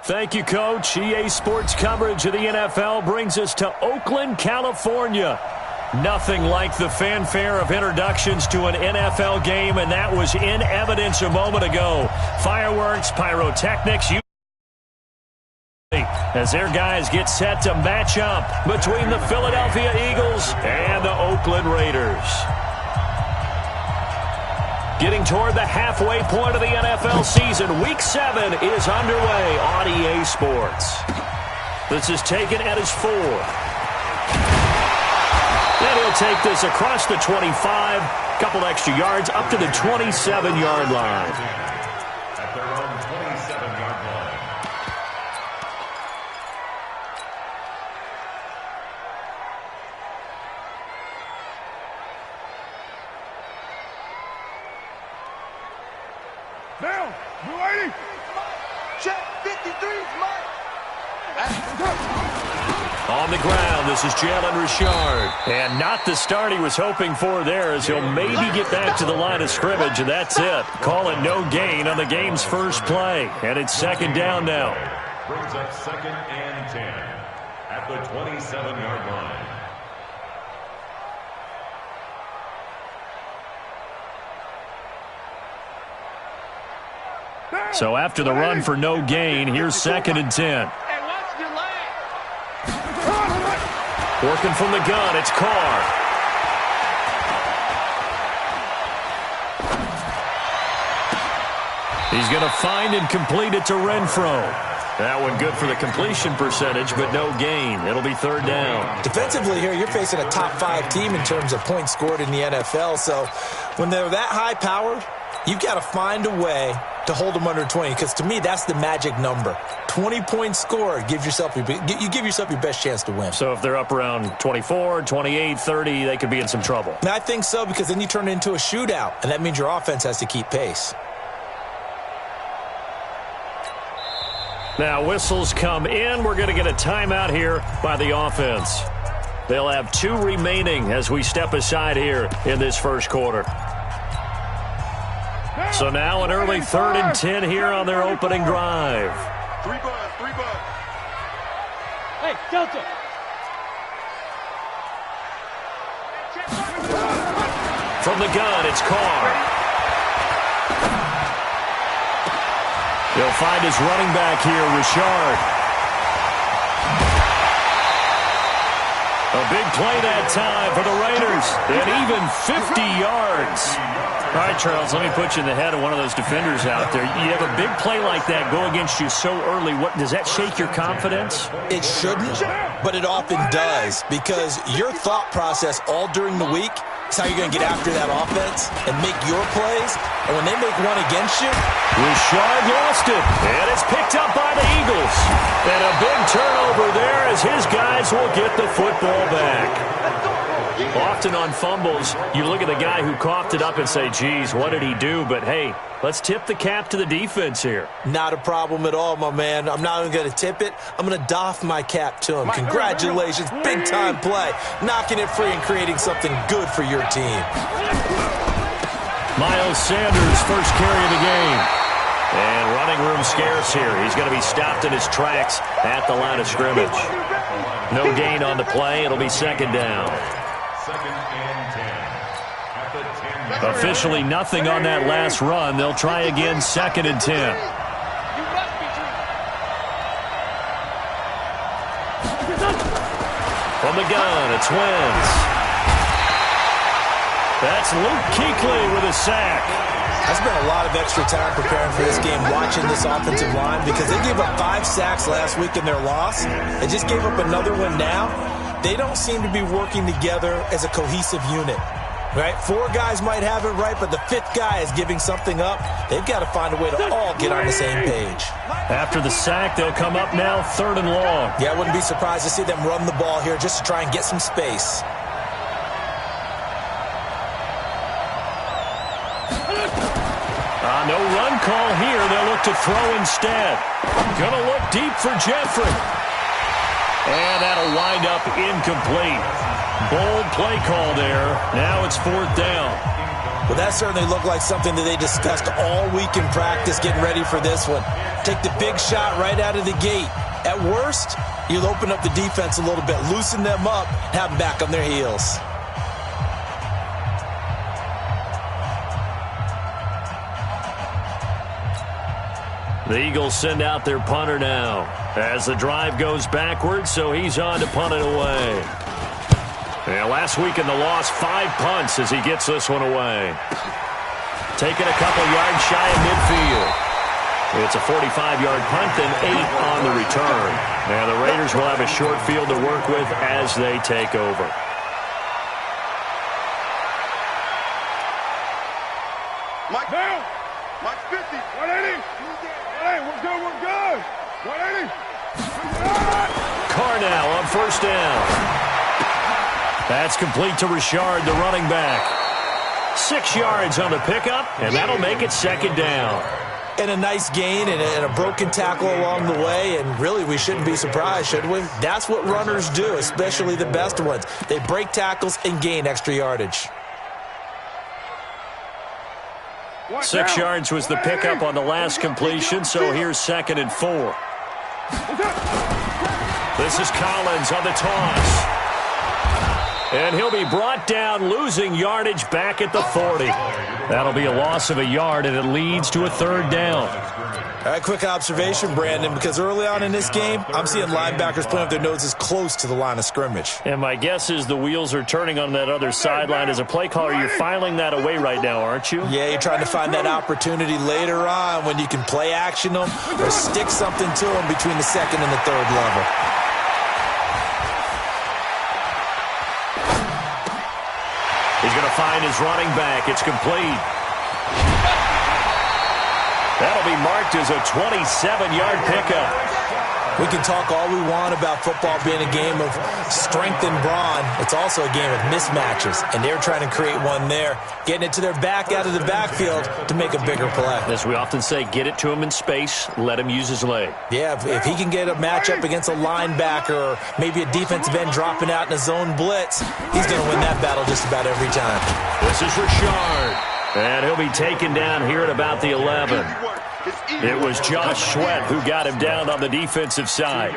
Thank you, Coach. EA Sports coverage of the NFL brings us to Oakland, California. Nothing like the fanfare of introductions to an NFL game, and that was in evidence a moment ago. Fireworks, pyrotechnics, as their guys get set to match up between the Philadelphia Eagles and the Oakland Raiders. Getting toward the halfway point of the NFL season, Week 7 is underway on EA Sports. This is taken at his 4. And he'll take this across the 25, couple extra yards up to the 27-yard line. At their own 27-yard line. Down, blue 80. Check 53's Mike. On the ground, this is Jalen Richard. And not the start he was hoping for there, as he'll maybe get back to the line of scrimmage, and that's it. Call it no gain on the game's first play. And it's second down now. Brings up 2nd and 10 at the 27-yard line. So after the run for no gain, here's 2nd and 10. Working from the gun, it's Carr. He's going to find and complete it to Renfro. That one good for the completion percentage, but no gain. It'll be 3rd down. Defensively here, you're facing a top 5 team in terms of points scored in the NFL. So when they're that high-powered, you've got to find a way to hold them under 20, because to me, that's the magic number. 20 points scored, you give yourself your best chance to win. So if they're up around 24, 28, 30, they could be in some trouble. And I think so, because then you turn it into a shootout, and that means your offense has to keep pace. Now whistles come in. We're going to get a timeout here by the offense. They'll have 2 remaining as we step aside here in this first quarter. So now an early 3rd and 10 here on their opening drive. 3 bucks. Hey, Delta. From the gun, it's Carr. He'll find his running back here, Richard. A big play that time for the Raiders, and even 50 yards. All right, Charles, let me put you in the head of one of those defenders out there. You have a big play like that go against you so early. What does that shake your confidence? It shouldn't, but it often does, because your thought process all during the week is how you're going to get after that offense and make your plays. And when they make one against you, Richard lost it, and it's picked up by the Eagles. And a big turnover there as his guys will get the football back. Often on fumbles, you look at the guy who coughed it up and say, geez, what did he do? But, hey, let's tip the cap to the defense here. not a problem at all, my man. I'm not even going to tip it. I'm going to doff my cap to him. Congratulations. Big-time play. Knocking it free and creating something good for your team. Miles Sanders, first carry of the game. And running room scarce here. He's going to be stopped in his tracks at the line of scrimmage. No gain on the play. It'll be second down. Second and 10 at the 10. Officially nothing on that last run. They'll try again, second and 10. From the gun, it's Wentz. That's Luke Kuechly with a sack. I spent a lot of extra time preparing for this game, watching this offensive line, because they gave up 5 sacks last week in their loss. They just gave up another one now. They don't seem to be working together as a cohesive unit. Right? 4 guys might have it right, but the 5th guy is giving something up. They've got to find a way to all get on the same page. After the sack, they'll come up now, third and long. Yeah, I wouldn't be surprised to see them run the ball here just to try and get some space. No run call here. They'll look to throw instead. Gonna look deep for Jeffrey. And that'll wind up incomplete. Bold play call there. Now it's 4th down. Well, that certainly looked like something that they discussed all week in practice getting ready for this one. Take the big shot right out of the gate. At worst, you'll open up the defense a little bit, loosen them up, have them back on their heels. The Eagles send out their punter now as the drive goes backwards, so he's on to punt it away. And last week in the loss, 5 punts as he gets this one away. Taking a couple yards shy of midfield. It's a 45-yard punt, then 8 on the return. Now the Raiders will have a short field to work with as they take over. Mike down. Mike 50. 180. Hey, we're good. We're good. 180. Carr now on first down. That's complete to Richard, the running back. 6 yards on the pickup, and that'll make it second down. And a nice gain and a broken tackle along the way, and really we shouldn't be surprised, should we? That's what runners do, especially the best ones. They break tackles and gain extra yardage. 6 yards was the pickup on the last completion, so here's 2nd and 4. This is Collins on the toss. And he'll be brought down, losing yardage back at the 40. That'll be a loss of a yard, and it leads to a 3rd down. All right, quick observation, Brandon, because early on in this game, I'm seeing linebackers putting up their noses close to the line of scrimmage. And my guess is the wheels are turning on that other sideline. As a play caller, you're filing that away right now, aren't you? Yeah, you're trying to find that opportunity later on when you can play action them or stick something to them between the 2nd and the 3rd level. He's going to find his running back. It's complete. That'll be marked as a 27-yard pickup. We can talk all we want about football being a game of strength and brawn. It's also a game of mismatches, and they're trying to create one there, getting it to their back out of the backfield to make a bigger play. As we often say, get it to him in space, let him use his leg. Yeah, if he can get a matchup against a linebacker or maybe a defensive end dropping out in a zone blitz, he's going to win that battle just about every time. This is Richard, and he'll be taken down here at about the 11. It was Josh Sweat who got him down on the defensive side.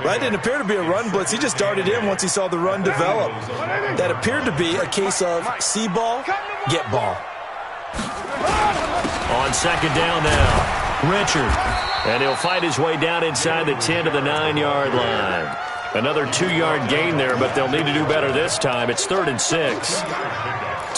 Right, didn't appear to be a run blitz. He just darted in once he saw the run develop. That appeared to be a case of see ball, get ball. On 2nd down now, Richard. And he'll fight his way down inside the 10 to the 9-yard line. Another 2-yard gain there, but they'll need to do better this time. It's 3rd and 6.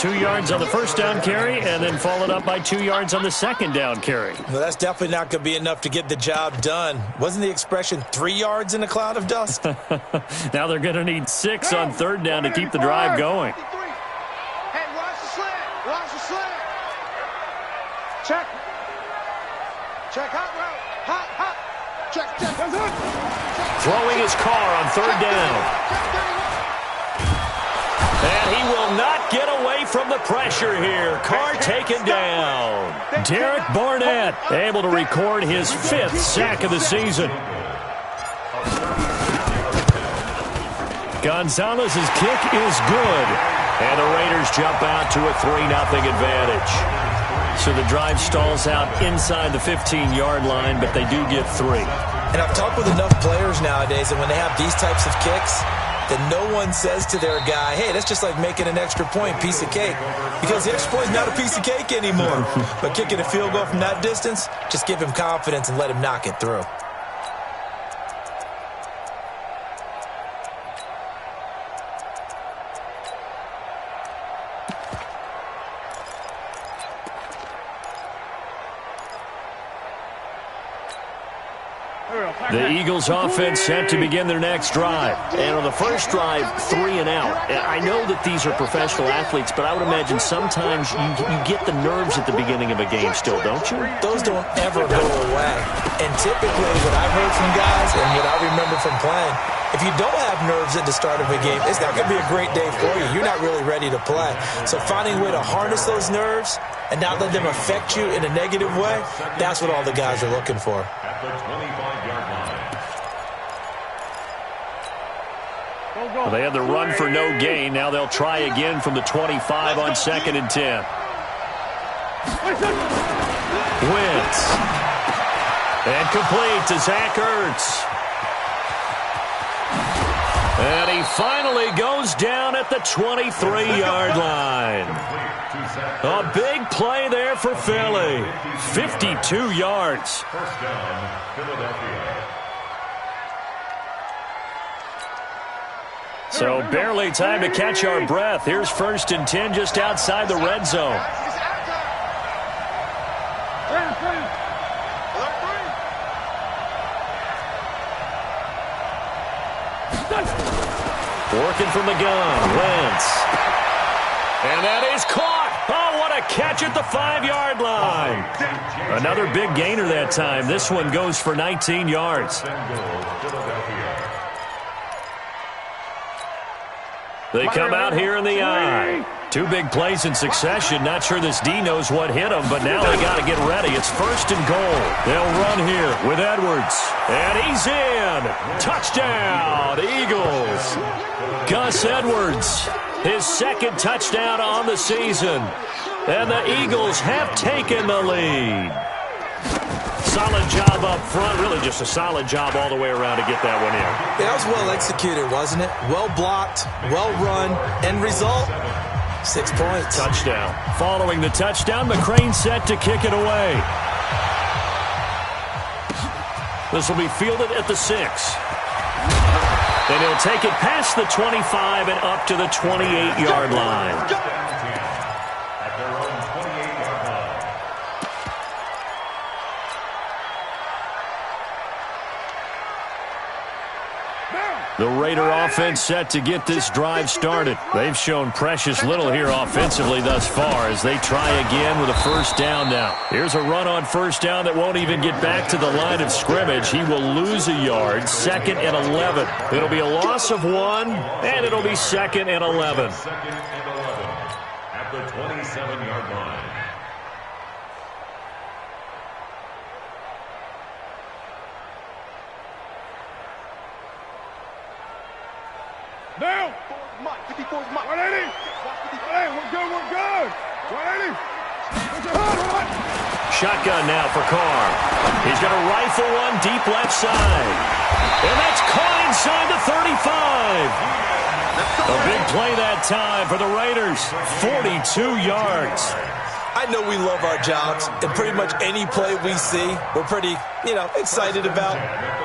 2 yards on the first down carry, and then followed up by 2 yards on the 2nd down carry. Well, that's definitely not going to be enough to get the job done. Wasn't the expression 3 yards in a cloud of dust? Now they're going to need 6 on 3rd down to keep the drive going. Hey, watch the slant. Watch the slant. Check. Check hot route. Hot. Check. Throwing his car on 3rd down. And he will not get away from the pressure here. Carr taken down. Derek Barnett able to record his 5th sack of the season. Gonzalez's kick is good. And the Raiders jump out to a 3-0 advantage. So the drive stalls out inside the 15-yard line, but they do get 3. And I've talked with enough players nowadays, and when they have these types of kicks, that no one says to their guy, hey, that's just like making an extra point, piece of cake. Because the extra point is not a piece of cake anymore. But kicking a field goal from that distance, just give him confidence and let him knock it through. The Eagles offense set to begin their next drive. And on the first drive, 3 and out. I know that these are professional athletes, but I would imagine sometimes you get the nerves at the beginning of a game still, don't you? Those don't ever go away. And typically what I've heard from guys and what I remember from playing, if you don't have nerves at the start of a game, it's not going to be a great day for you. You're not really ready to play. So finding a way to harness those nerves and not let them affect you in a negative way, that's what all the guys are looking for. At the 25-yard line. Well, they had the run for no gain. Now they'll try again from the 25 on 2nd and 10. Wentz. And complete to Zach Ertz. And he finally goes down at the 23-yard line. A big play there for Philly. 52 yards. First down, Philadelphia. So barely time to catch our breath. Here's 1st and 10 just outside the red zone. Working from the gun, Wentz. And that is caught. Oh, what a catch at the 5-yard line. Another big gainer that time. This one goes for 19 yards. They come out here in the eye. 2 big plays in succession. Not sure this D knows what hit him, but now they got to get ready. It's 1st and goal. They'll run here with Edwards. And he's in. Touchdown, Eagles. Gus Edwards, his 2nd touchdown on the season. And the Eagles have taken the lead. Solid job up front. Really just a solid job all the way around to get that one in. Yeah, that was well executed, wasn't it? Well blocked, well run. End result, 6 points. Touchdown. Following the touchdown, McCrane set to kick it away. This will be fielded at the 6. And he'll take it past the 25 and up to the 28-yard line. The Raider offense set to get this drive started. They've shown precious little here offensively thus far as they try again with a 1st down now. Here's a run on 1st down that won't even get back to the line of scrimmage. He will lose a yard, 2nd and 11. It'll be a loss of 1, and it'll be 2nd and 11. 2nd and 11 at the 27-yard line. Now! 54's Mike. 180! 180, we're good! 180! Shotgun now for Carr. He's going to rifle one deep left side. And that's caught inside the 35. A big play that time for the Raiders. 42 yards. I know we love our jobs, and pretty much any play we see, we're pretty, excited about.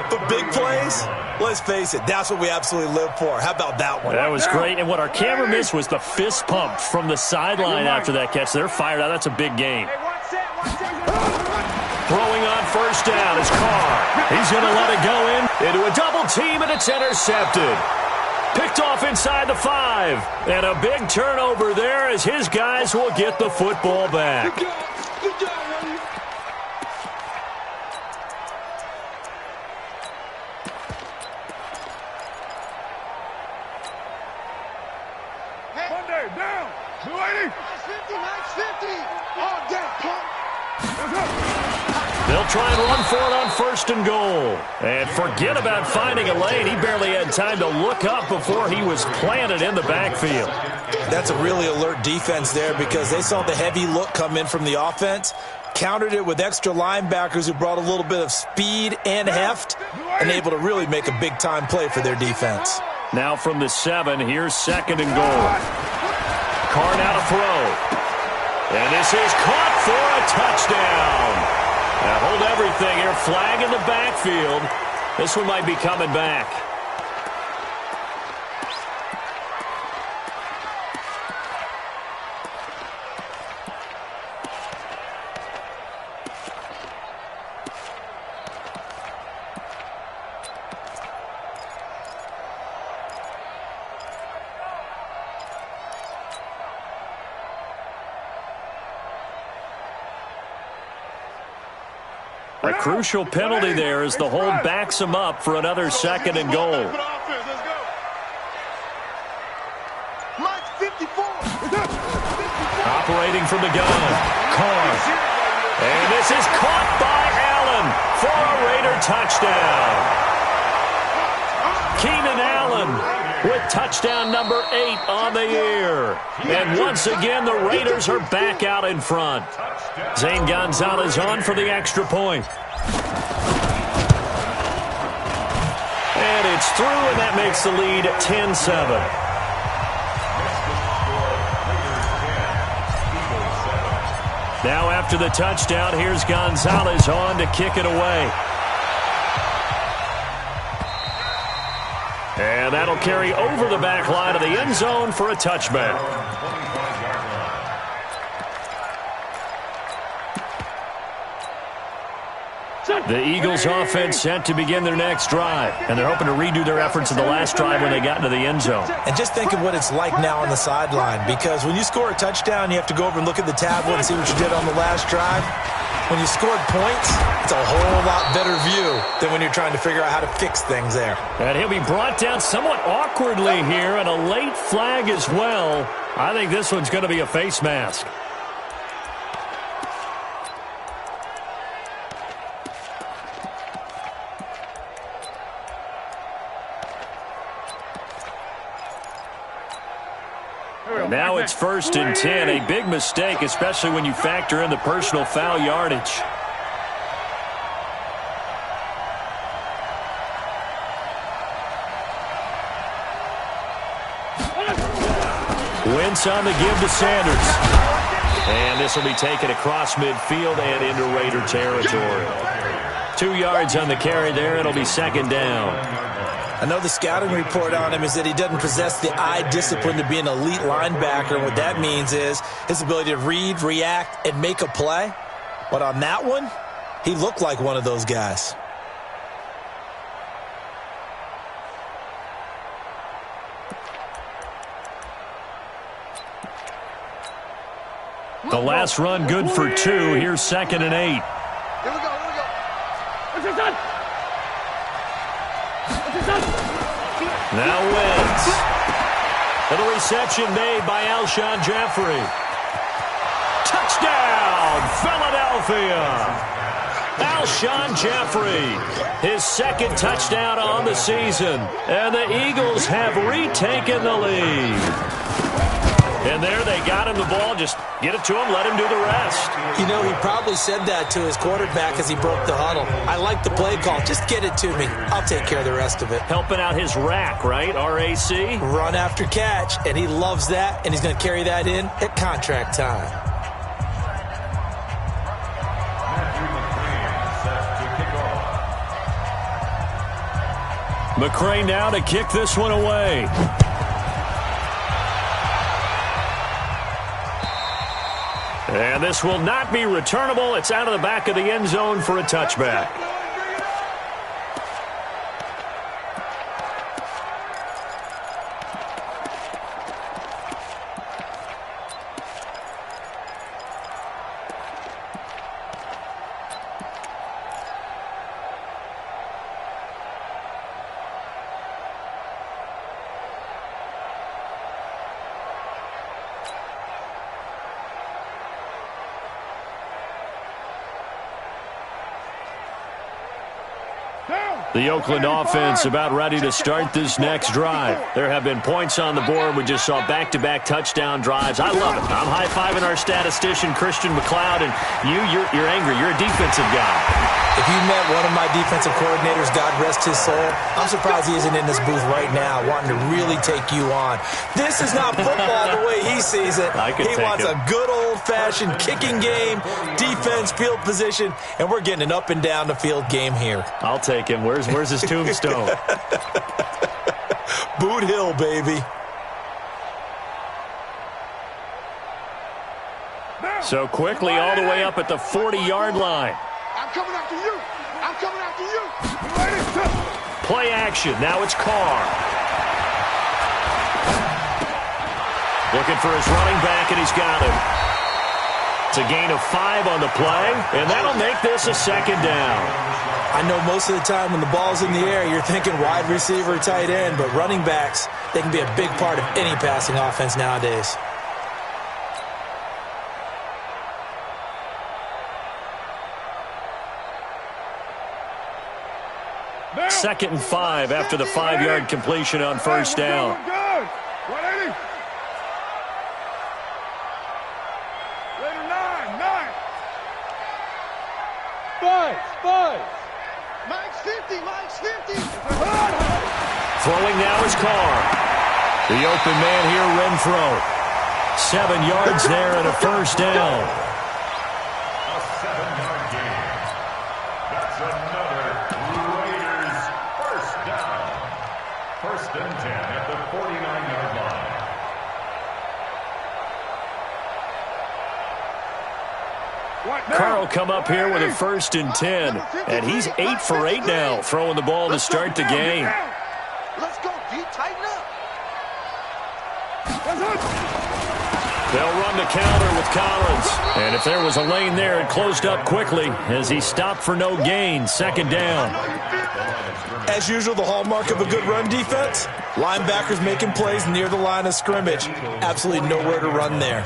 But big plays, let's face it, that's what we absolutely live for. How about that one? That was great, and what our camera missed was the fist pump from the sideline after that catch. They're fired out. That's a big game. Throwing on 1st down is Carr. He's going to let it go into a double team, and it's intercepted. Picked off inside the 5. And a big turnover there as his guys will get the football back. Good job, Randy. Monday, down. 280. Max 50, Max 50. All day, pump. They'll try and run for it on 1st and goal. And forget about finding a lane. He barely had time to look up before he was planted in the backfield. That's a really alert defense there because they saw the heavy look come in from the offense, countered it with extra linebackers who brought a little bit of speed and heft, and able to really make a big-time play for their defense. Now from the 7, here's 2nd and goal. Carr now to throw. And this is caught for a touchdown. Now hold everything here. Flag in the backfield. This one might be coming back. A crucial penalty there as the hold backs him up for another 2nd and goal. Operating from the gun, Carr. And this is caught by Allen for a Raider touchdown. Keenan Allen with touchdown number 8 on the year. And once again, the Raiders are back out in front. Zane Gonzalez on for the extra point. And it's through, and that makes the lead 10-7. Now after the touchdown, here's Gonzalez on to kick it away. And that'll carry over the back line of the end zone for a touchback. The Eagles offense set to begin their next drive, and they're hoping to redo their efforts in the last drive when they got into the end zone. And just think of what it's like now on the sideline, because when you score a touchdown, you have to go over and look at the tablet and see what you did on the last drive. When you scored points, it's a whole lot better view than when you're trying to figure out how to fix things there. And he'll be brought down somewhat awkwardly here, and a late flag as well. I think this one's going to be a face mask. Now it's 1st and 10, a big mistake, especially when you factor in the personal foul yardage. Wentz on the give to Sanders. And this will be taken across midfield and into Raider territory. 2 yards on the carry there. It'll be 2nd down. I know the scouting report on him is that he doesn't possess the eye discipline to be an elite linebacker. And what that means is his ability to read, react, and make a play. But on that one, he looked like one of those guys. The last run good for 2. Here's 2nd and 8. Here we go. What's your son? Now Wentz. And a reception made by Alshon Jeffrey. Touchdown, Philadelphia. Alshon Jeffrey, his 2nd touchdown on the season. And the Eagles have retaken the lead. And there they got him the ball. Just get it to him, let him do the rest. You know, he probably said that to his quarterback as he broke the huddle. I like the play call. Just get it to me. I'll take care of the rest of it. Helping out his rack, right? R-A-C? Run after catch, and he loves that, and he's going to carry that in at contract time. McCray now to kick this one away. And this will not be returnable. It's out of the back of the end zone for a touchback. The Oakland offense about ready to start this next drive. There have been points on the board. We just saw back-to-back touchdown drives. I love it. I'm high-fiving our statistician, Christian McLeod, and you're angry. You're a defensive guy. If you met one of my defensive coordinators, God rest his soul, I'm surprised he isn't in this booth right now wanting to really take you on. This is not football the way he sees it. He wants a good old-fashioned kicking game, defense, field position, and we're getting an up-and-down-the-field game here. I'll take him. Where's his tombstone? Boot Hill, baby. So quickly all the way up at the 40-yard line. I'm coming after you. I'm coming after you. Play action. Now it's Carr. Looking for his running back, and he's got him. It's a gain of 5 on the play, and that'll make this a 2nd down. I know most of the time when the ball's in the air, you're thinking wide receiver, tight end, but running backs, they can be a big part of any passing offense nowadays. 2nd and 5 after the 5-yard completion on first down. Good. 180. Later 9. Spies. Mike's 50. Throwing now is Carr. The open man here, Renfro. 7 yards there and a first down. A 7-yard gain. That's another Raiders first down. 1st and 10 at the 49-yard line. Carr will come up here with a 1st and 10. And he's 8 for 8 now, throwing the ball to start the game. Let's go, D. Tighten up. They'll run the counter with Collins. And if there was a lane there, it closed up quickly as he stopped for no gain. 2nd down. As usual, the hallmark of a good run defense, linebackers making plays near the line of scrimmage. Absolutely nowhere to run there.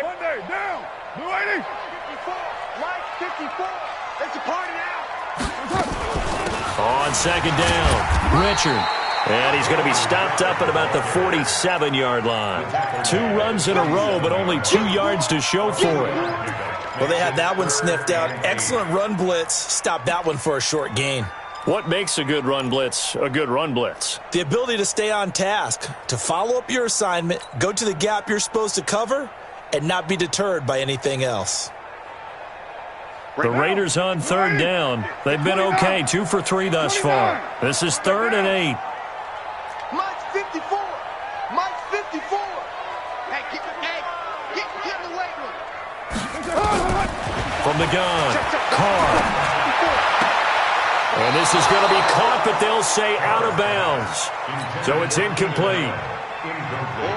Monday, down. Blue 80. 54. Mike 54. It's a party now. On 2nd down, Richard. And he's going to be stopped up at about the 47-yard line. 2 runs in a row, but only 2 yards to show for it. Well, they had that one sniffed out. Excellent run blitz. Stopped that one for a short gain. What makes a good run blitz a good run blitz? The ability to stay on task, to follow up your assignment, go to the gap you're supposed to cover, and not be deterred by anything else. The Raiders on 3rd down. They've been okay, 2 for 3 thus far. This is 3rd and 8. Mike's 54. Mike's 54. Hey, get in the weight room. From the gun, Carr. And this is going to be caught, but they'll say out of bounds. So it's incomplete.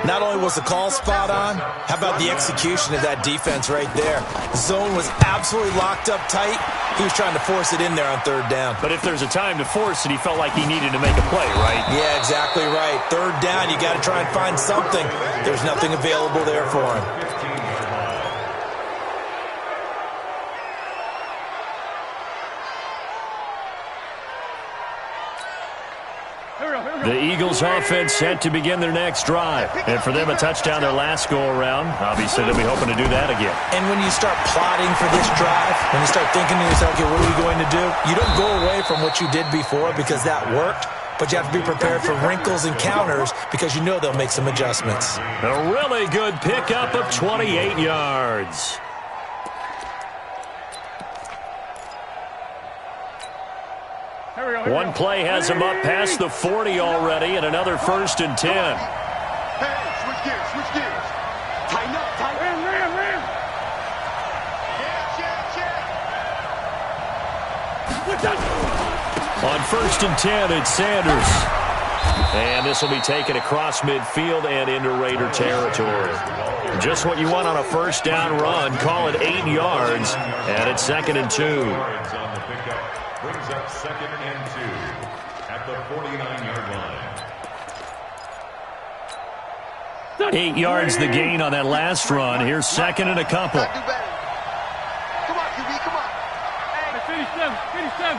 Not only was the call spot on, how about the execution of that defense right there? The zone was absolutely locked up tight. He was trying to force it in there on 3rd down. But if there's a time to force it, he felt like he needed to make a play, right? Yeah, exactly right. 3rd down, you got to try and find something. There's nothing available there for him. The Eagles offense set to begin their next drive. And for them, a touchdown their last go-around. Obviously, they'll be hoping to do that again. And when you start plotting for this drive, when you start thinking to yourself, okay, what are we going to do? You don't go away from what you did before because that worked, but you have to be prepared for wrinkles and counters because you know they'll make some adjustments. A really good pickup of 28 yards. One play has him up past the 40 already, and another 1st and 10. Hey, switch gears. Tighten up. Ram. On 1st and 10, it's Sanders. And this will be taken across midfield and into Raider territory. Just what you want on a 1st down run. Call it 8 yards, and it's 2nd and 2. Brings up 2nd and 2 at the 49-yard line. 8 yards the gain on that last run. Here's 2nd and a couple. Come on, QB, come on. Hey, 57.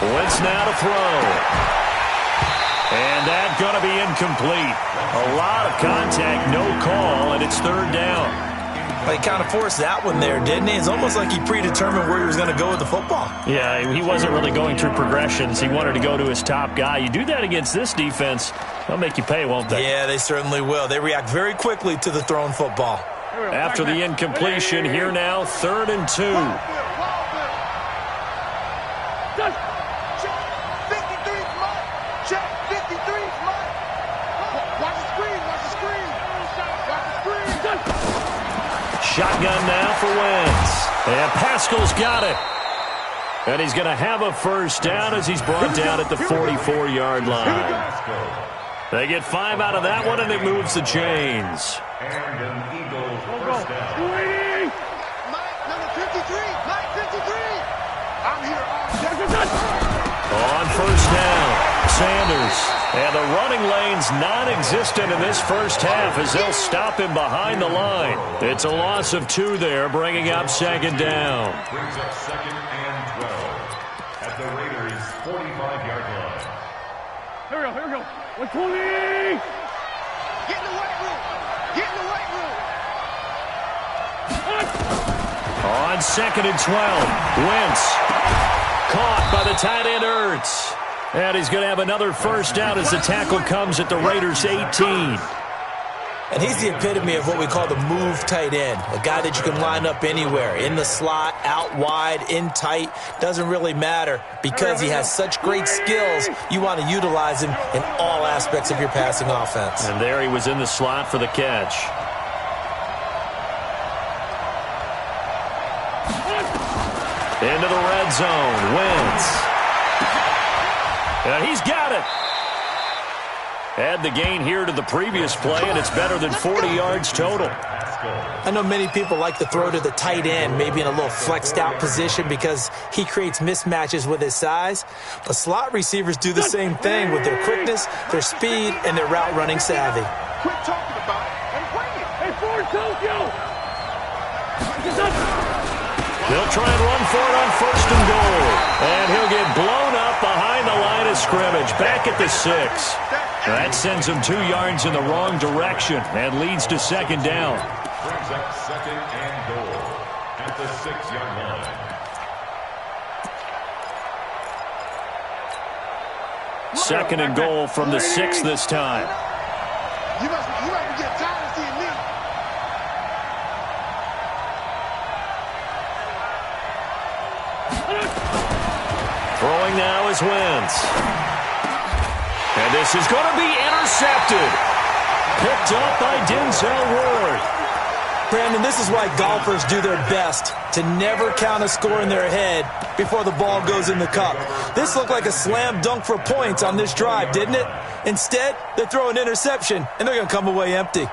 Wentz now to throw. And that's going to be incomplete. A lot of contact, no call, and it's 3rd down. But he kind of forced that one there, didn't he? It's almost like he predetermined where he was going to go with the football. Yeah, he wasn't really going through progressions. He wanted to go to his top guy. You do that against this defense, they'll make you pay, won't they? Yeah, they certainly will. They react very quickly to the thrown football. After the incompletion, here now, 3rd and 2. Check 53's Mike. Watch the screen. Shotgun now for Wentz. And Pascal's got it. And he's going to have a 1st down as he's brought down at the 44-yard line. They get 5 out of that one, and it moves the chains. And an Eagles 1st down. Mike, number 53. Mike, 53. I'm here. On 1st down, Sanders. And the running lane's non-existent in this first half as they'll stop him behind the line. It's a loss of 2 there, bringing up second down. Brings up second and 12 at the Raiders' 45-yard line. Here we go. 120! Get in the weight room. Get in the weight room. On second and 12, Wentz caught by the tight end Ertz. And he's going to have another first down as the tackle comes at the Raiders' 18. And he's the epitome of what we call the move tight end, a guy that you can line up anywhere, in the slot, out wide, in tight, doesn't really matter because he has such great skills. You want to utilize him in all aspects of your passing offense. And there he was in the slot for the catch. Into the red zone, Wentz. And he's got it. Add the gain here to the previous play, and it's better than 40 yards total. I know many people like to throw to the tight end, maybe in a little flexed out position because he creates mismatches with his size. But slot receivers do the same thing with their quickness, their speed, and their route running savvy. Quit talking about it and bring it. Hey, Ford, Tokyo! They'll try and run for it on first and goal. And he'll get blown up behind the line of scrimmage, back at the 6. That sends him 2 yards in the wrong direction and leads to second down. Brings up second and goal at the 6-yard line. Second and goal from the 6 this time. You must be getting tired of seeing me. Throwing now is Wentz. And this is going to be intercepted. Picked up by Denzel Ward. Brandon, this is why golfers do their best to never count a score in their head before the ball goes in the cup. This looked like a slam dunk for points on this drive, didn't it? Instead, they throw an interception, and they're going to come away empty.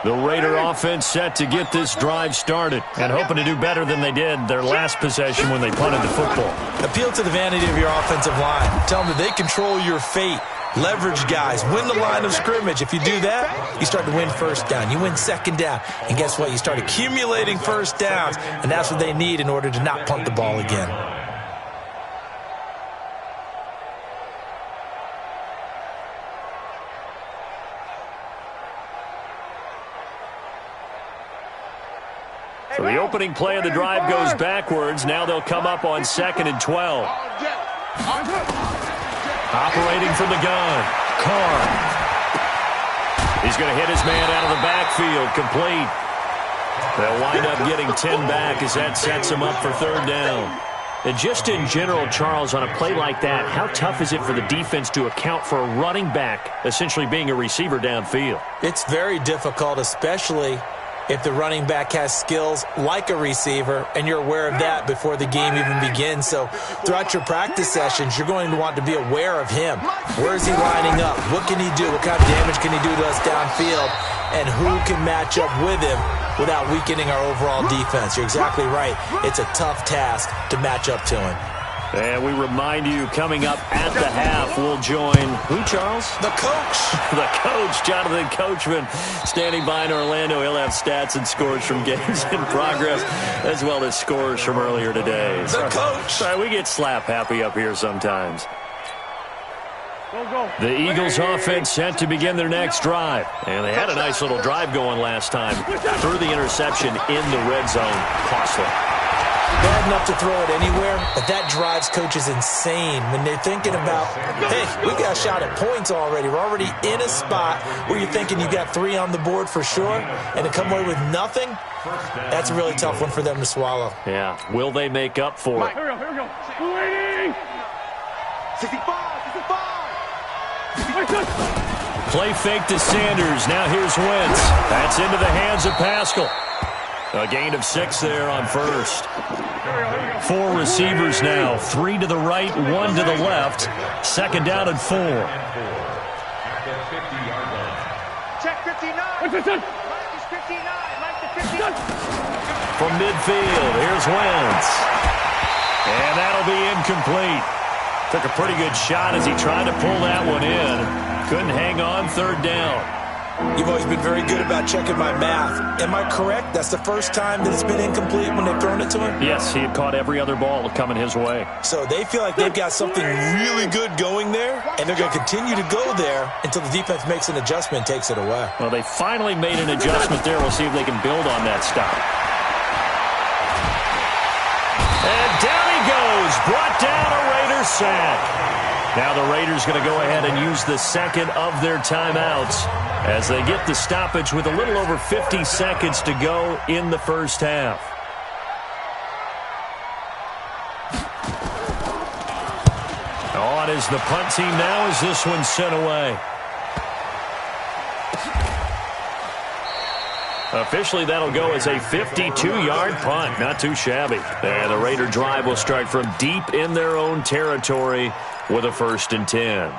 The Raider offense set to get this drive started and hoping to do better than they did their last possession when they punted the football. Appeal to the vanity of your offensive line. Tell them that they control your fate. Leverage guys. Win the line of scrimmage. If you do that, you start to win first down. You win second down. And guess what? You start accumulating first downs. And that's what they need in order to not punt the ball again. So the opening play of the drive goes backwards. Now they'll come up on second and 12. Operating from the gun, Carr. He's going to hit his man out of the backfield, complete. They'll wind up getting 10 back as that sets him up for third down. And just in general, Charles, on a play like that, how tough is it for the defense to account for a running back essentially being a receiver downfield? It's very difficult, especially if the running back has skills like a receiver, and you're aware of that before the game even begins. So throughout your practice sessions, you're going to want to be aware of him. Where is he lining up? What can he do? What kind of damage can he do to us downfield? And who can match up with him without weakening our overall defense? You're exactly right. It's a tough task to match up to him. And we remind you, coming up at the half, we'll join who, Charles? The coach. The coach, Jonathan Coachman, standing by in Orlando. He'll have stats and scores from games in progress, as well as scores from earlier today. The coach. Sorry, we get slap happy up here sometimes. Go. The Eagles offense set to begin their next drive. And they had a nice little drive going last time. Threw the interception in the red zone. Costly. Bad enough to throw it anywhere, but that drives coaches insane when they're thinking about, hey, we got a shot at points already. We're already in a spot where you're thinking you got 3 on the board for sure, and to come away with nothing, that's a really tough one for them to swallow. Yeah. Will they make up for it? Here we go. 280! 65. Play fake to Sanders. Now here's Wentz. That's into the hands of Pascal. A gain of 6 there on first. 4 receivers now. 3 to the right, 1 to the left. Second down and 4. Check 59. Mike is 59. Mike to 59. From midfield, here's Wentz. And that'll be incomplete. Took a pretty good shot as he tried to pull that one in. Couldn't hang on third down. You've always been very good about checking my math. Am I correct? That's the first time that it's been incomplete when they've thrown it to him? Yes, he had caught every other ball coming his way. So they feel like they've got something really good going there, and they're going to continue to go there until the defense makes an adjustment and takes it away. Well, they finally made an adjustment there. We'll see if they can build on that stop. And down he goes. Brought down a Raiders sack. Now the Raiders going to go ahead and use the second of their timeouts as they get the stoppage with a little over 50 seconds to go in the first half. On is the punt team now as this one's sent away. Officially, that'll go as a 52-yard punt. Not too shabby. And the Raider drive will start from deep in their own territory with a 1st and 10.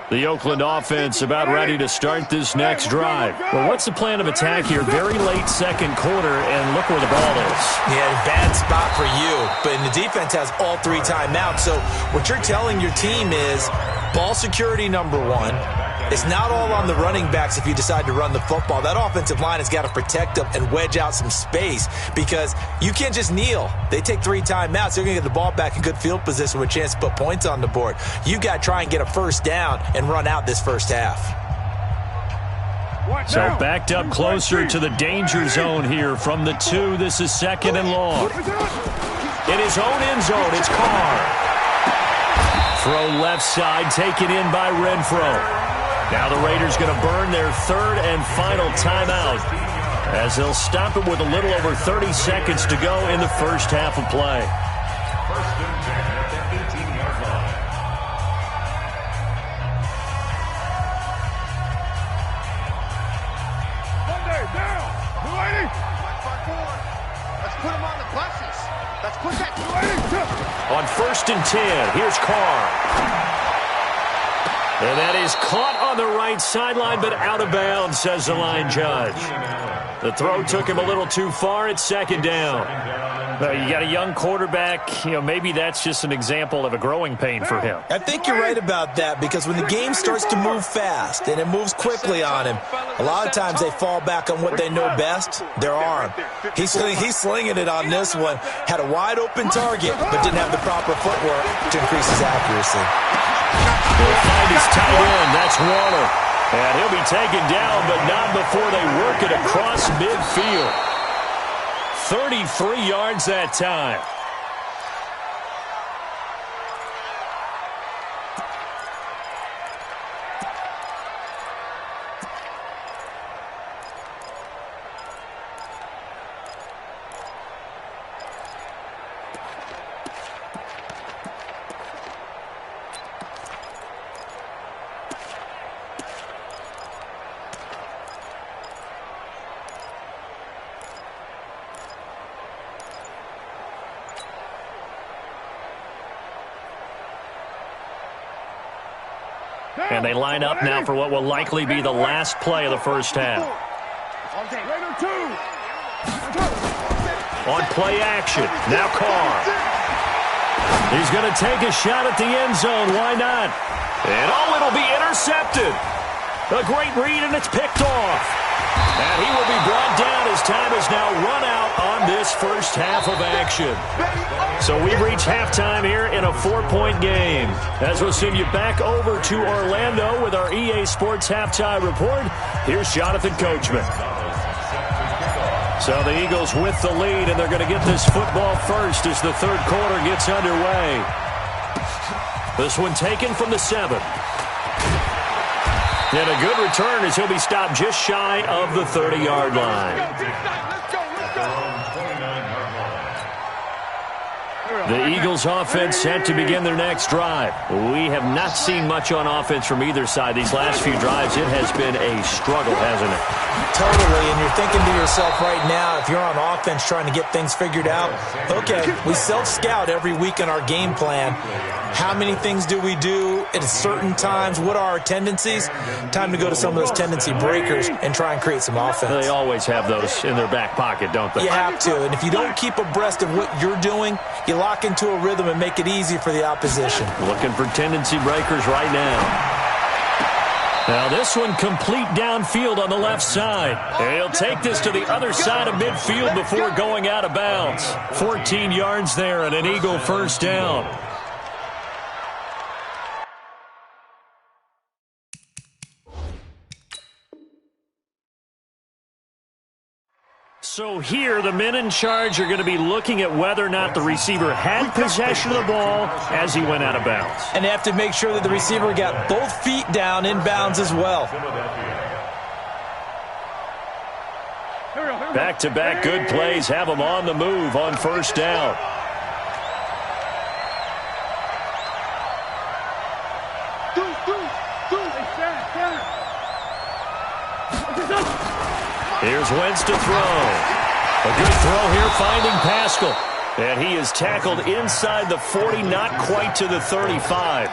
The Oakland offense about ready to start this next drive. Well, what's the plan of attack here? Very late second quarter, and look where the ball is. Yeah, bad spot for you. But the defense has all 3 timeouts. So what you're telling your team is ball security number 1. It's not all on the running backs if you decide to run the football. That offensive line has got to protect them and wedge out some space because you can't just kneel. They take 3 timeouts. They're going to get the ball back in good field position with a chance to put points on the board. You've got to try and get a first down and run out this first half. So backed up closer to the danger zone here from the 2. This is 2nd and long. In his own end zone, it's Carr. Throw left side, taken in by Renfro. Now the Raiders going to burn their 3rd and final timeout as they'll stop it with a little over 30 seconds to go in the first half of play. 1st and 10 at the 18-yard line. Monday, down. Delaney. Let's put him on the buses. Let's put that. Delaney. On 1st and 10, here's Carr. And that is caught on the right sideline, but out of bounds, says the line judge. The throw took him a little too far. It's 2nd down. Well, you got a young quarterback. Maybe that's just an example of a growing pain for him. I think you're right about that because when the game starts to move fast and it moves quickly on him, a lot of times they fall back on what they know best, their arm. He's slinging it on this one. Had a wide-open target, but didn't have the proper footwork to increase his accuracy. He'll find his tight end. That's Waller. And he'll be taken down, but not before they work it across midfield. 33 yards that time. And they line up now for what will likely be the last play of the first half. On play action, now Carr. He's going to take a shot at the end zone. Why not? And it'll be intercepted. A great read, and it's picked off. And he will be brought down as time is now run out on this first half of action. So we've reached halftime here in a 4-point game. As we'll send you back over to Orlando with our EA Sports Halftime Report, here's Jonathan Coachman. So the Eagles with the lead, and they're going to get this football first as the 3rd quarter gets underway. This one taken from the 7. And a good return as he'll be stopped just shy of the 30-yard line. The Eagles offense set to begin their next drive. We have not seen much on offense from either side. These last few drives, it has been a struggle, hasn't it? Totally, and you're thinking to yourself right now, if you're on offense trying to get things figured out, okay, we self-scout every week in our game plan. How many things do we do at certain times. What are our tendencies? Time to go to some of those tendency breakers and try and create some offense. They always have those in their back pocket, don't they? You have to, and if you don't keep abreast of what you're doing, you lock into a rhythm and make it easy for the opposition. Looking for tendency breakers right now. Now this one complete downfield on the left side. And he'll take this to the other side of midfield before going out of bounds. 14 yards there and an Eagle first down. So here, the men in charge are going to be looking at whether or not the receiver had possession of the ball as he went out of bounds. And they have to make sure that the receiver got both feet down in bounds as well. Back-to-back good plays have them on the move on first down. Here's Wentz to throw. A good throw here, finding Pascal. And he is tackled inside the 40, not quite to the 35.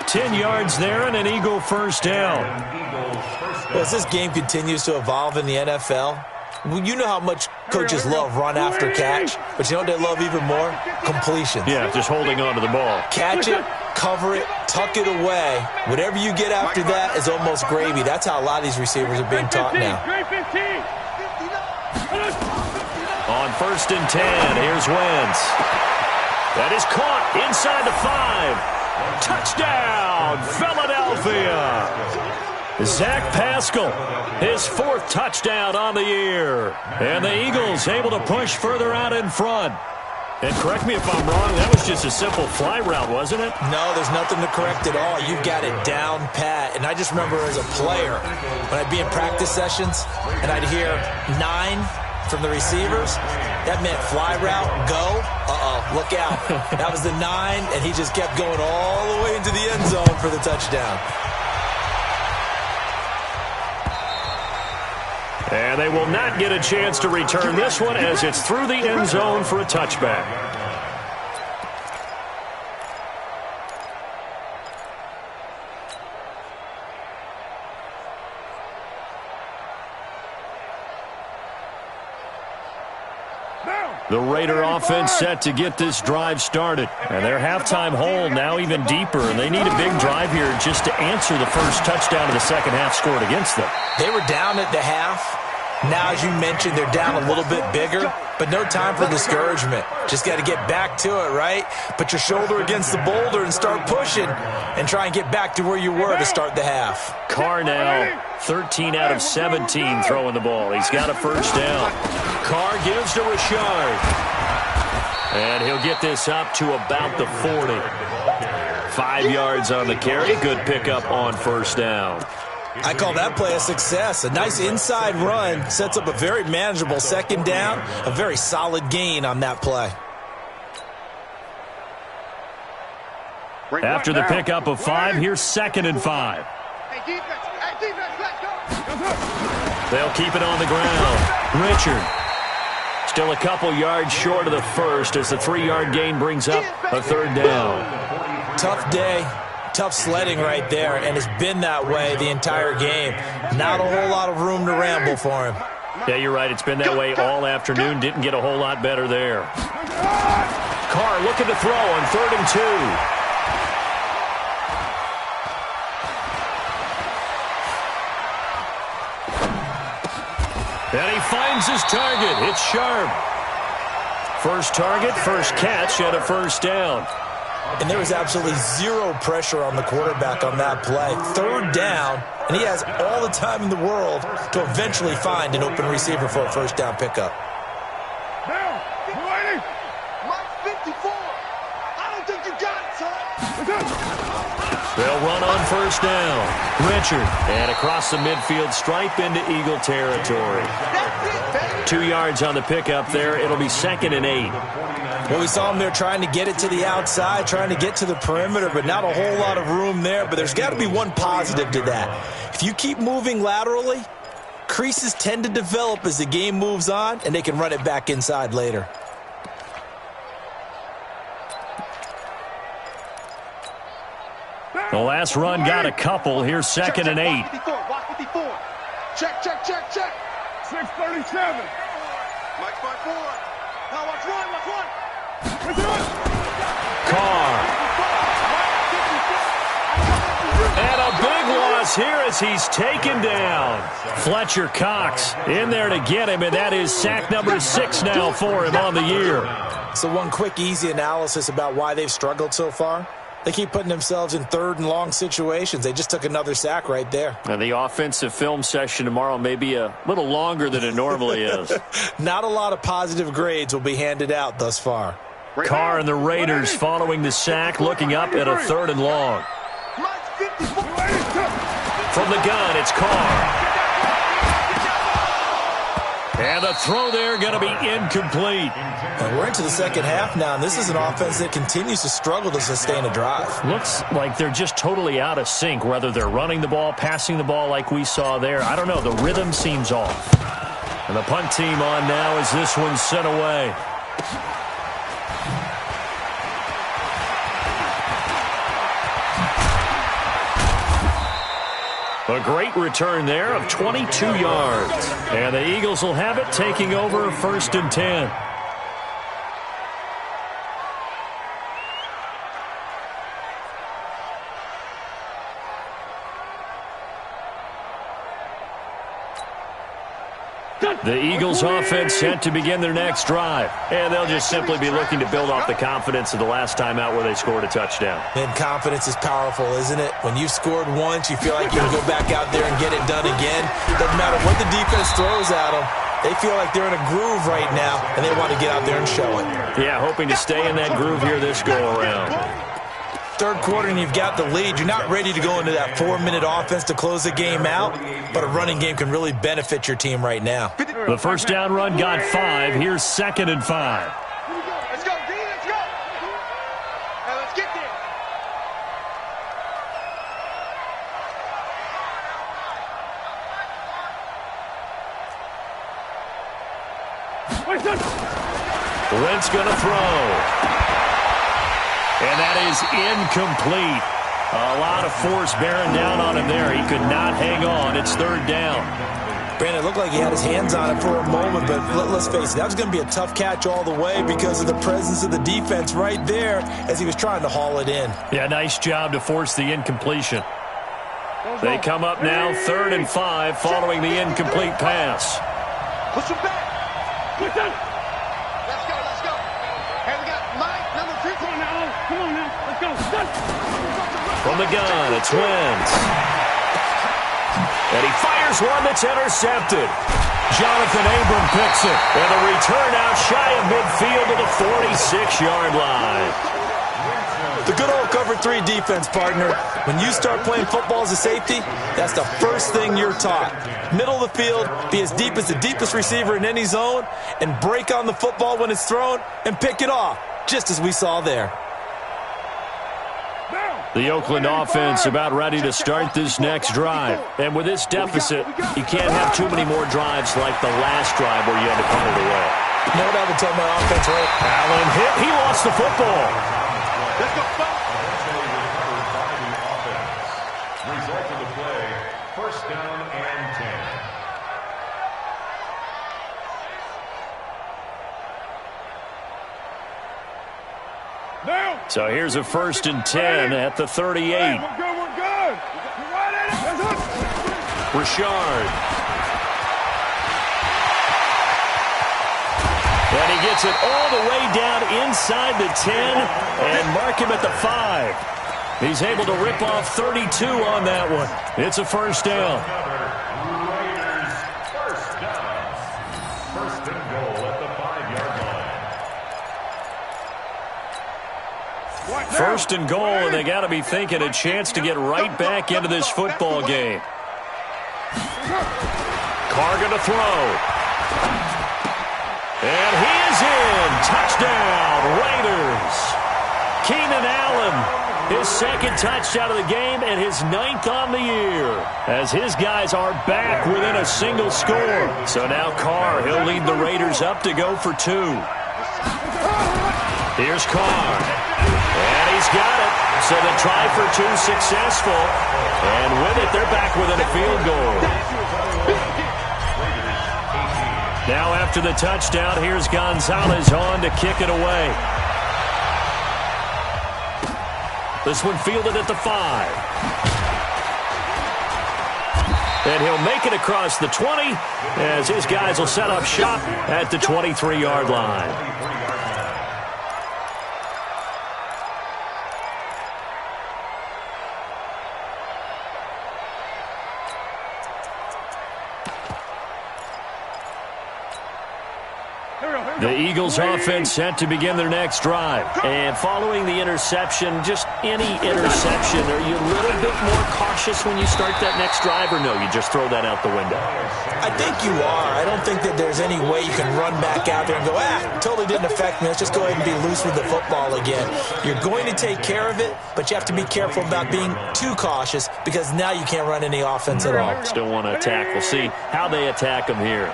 10 yards there and an Eagle first down. Well, as this game continues to evolve in the NFL, you know how much coaches love run after catch, but you know what they love even more? Completions. Yeah, just holding on to the ball. Catch it, cover it, tuck it away. Whatever you get after that is almost gravy. That's how a lot of these receivers are being taught now. On 1st and 10, here's Wentz. That is caught inside the 5. Touchdown, Philadelphia. Zach Pascal, his 4th touchdown on the year. And the Eagles able to push further out in front. And correct me if I'm wrong, that was just a simple fly route, wasn't it? No, there's nothing to correct at all. You've got it down pat. And I just remember as a player, when I'd be in practice sessions, and I'd hear 9 from the receivers, that meant fly route, go, look out. That was the 9, and he just kept going all the way into the end zone for the touchdown. And they will not get a chance to return this one as it's through the end zone for a touchback. The Raider offense set to get this drive started. And their halftime hole now even deeper, and they need a big drive here just to answer the first touchdown of the second half scored against them. They were down at the half. Now, as you mentioned, they're down a little bit bigger, but no time for discouragement. Just got to get back to it, right? Put your shoulder against the boulder and start pushing and try and get back to where you were to start the half. Carr now 13 out of 17 throwing the ball. He's got a first down. Carr gives to Richard. And he'll get this up to about the 40. 5 yards on the carry. Good pickup on first down. I call that play a success. A nice inside run sets up a very manageable second down, a very solid gain on that play. After the pickup of 5, here's 2nd and 5. They'll keep it on the ground. Richard still a couple yards short of the first as the 3-yard gain brings up a 3rd down. Tough day. Tough sledding right there, and it's been that way the entire game. Not a whole lot of room to ramble for him. Yeah, you're right. It's been that way all afternoon. Didn't get a whole lot better there. Carr looking to throw on 3rd and 2. And he finds his target. It's Sharp. First target, first catch, and a first down. And there was absolutely zero pressure on the quarterback on that play. 3rd down, and he has all the time in the world to eventually find an open receiver for a first down pickup. Mike 54. I don't think you got it, son. They'll run on first down. Richard, and across the midfield stripe into Eagle territory. 2 yards on the pickup there. It'll be 2nd and 8. Well, we saw him there trying to get it to the outside, trying to get to the perimeter, but not a whole lot of room there. But there's got to be one positive to that. If you keep moving laterally, creases tend to develop as the game moves on, and they can run it back inside later. The last run got a couple. Here's 2nd and 8. 54, watch 54. Check. 637. Mike's by 4. Now watch run. Carr. And a big loss here as he's taken down. Fletcher Cox in there to get him, and that is sack number 6 now for him on the year. So one quick, easy analysis about why they've struggled so far. They keep putting themselves in 3rd and long situations. They just took another sack right there. And the offensive film session tomorrow may be a little longer than it normally is. Not a lot of positive grades will be handed out thus far. Carr and the Raiders following the sack, looking up at a 3rd and long. From the gun, it's Carr. And the throw there going to be incomplete. And we're into the second half now, and this is an offense that continues to struggle to sustain a drive. Looks like they're just totally out of sync, whether they're running the ball, passing the ball like we saw there. I don't know. The rhythm seems off. And the punt team on now as this one's sent away. A great return there of 22 yards. And the Eagles will have it, taking over 1st and 10. The Eagles offense set to begin their next drive. And they'll just simply be looking to build off the confidence of the last time out where they scored a touchdown. And confidence is powerful, isn't it? When you've scored once, you feel like you can go back out there and get it done again. Doesn't matter what the defense throws at them. They feel like they're in a groove right now, and they want to get out there and show it. Yeah, hoping to stay in that groove here this go-around. 3rd quarter and you've got the lead. You're not ready to go into that 4-minute offense to close the game out, but a running game can really benefit your team right now. The first down run got 5. Here's 2nd and 5. Let's go, D, let's go. Now let's get there. Wentz going to throw. And that is incomplete. A lot of force bearing down on him there. He could not hang on. It's 3rd down. Brandon, it looked like he had his hands on it for a moment, but let's face it, that was going to be a tough catch all the way because of the presence of the defense right there as he was trying to haul it in. Yeah, nice job to force the incompletion. They come up now 3rd and 5 following the incomplete pass. Push him back. Let's go. Hey, we got Mike, number 3. Come on now. Let's go. From the gun, it's Wentz. And he fires one that's intercepted. Jonathan Abram picks it. And a return out shy of midfield to the 46-yard line. The good old cover 3 defense, partner. When you start playing football as a safety, that's the first thing you're taught. Middle of the field, be as deep as the deepest receiver in any zone, and break on the football when it's thrown and pick it off, just as we saw there. The Oakland offense about ready to start this next drive. And with this deficit, you can't have too many more drives like the last drive where you had to punt it away. You know what I would tell my offense, right? Allen hit. He lost the football. Let's go, Result of the play, 1st down and 10. So here's a 1st and 10 at the 38. We're good. Richard. And he gets it all the way down inside the 10 and mark him at the 5. He's able to rip off 32 on that one. It's a 1st down. Raiders, 1st down. 1st and goal at the 5-yard line. 1st and goal, and they got to be thinking a chance to get right back into this football game. Carr going to throw. And he is in. Touchdown, Raiders. Keenan Allen, his 2nd touchdown of the game and his 9th on the year. As his guys are back within a single score. So now Carr, he'll lead the Raiders up to go for 2. Here's Carr. And he's got it. So the try for two successful. And with it, they're back within a field goal. Now after the touchdown, here's Gonzalez on to kick it away. This one fielded at the 5. And he'll make it across the 20 as his guys will set up shop at the 23-yard line. The Eagles offense set to begin their next drive. And following the interception, just any interception, are you a little bit more cautious when you start that next drive, or no, you just throw that out the window? I think you are. I don't think that there's any way you can run back out there and go, totally didn't affect me. Let's just go ahead and be loose with the football again. You're going to take care of it, but you have to be careful about being too cautious because now you can't run any offense at all. Still want to attack. We'll see how they attack them here.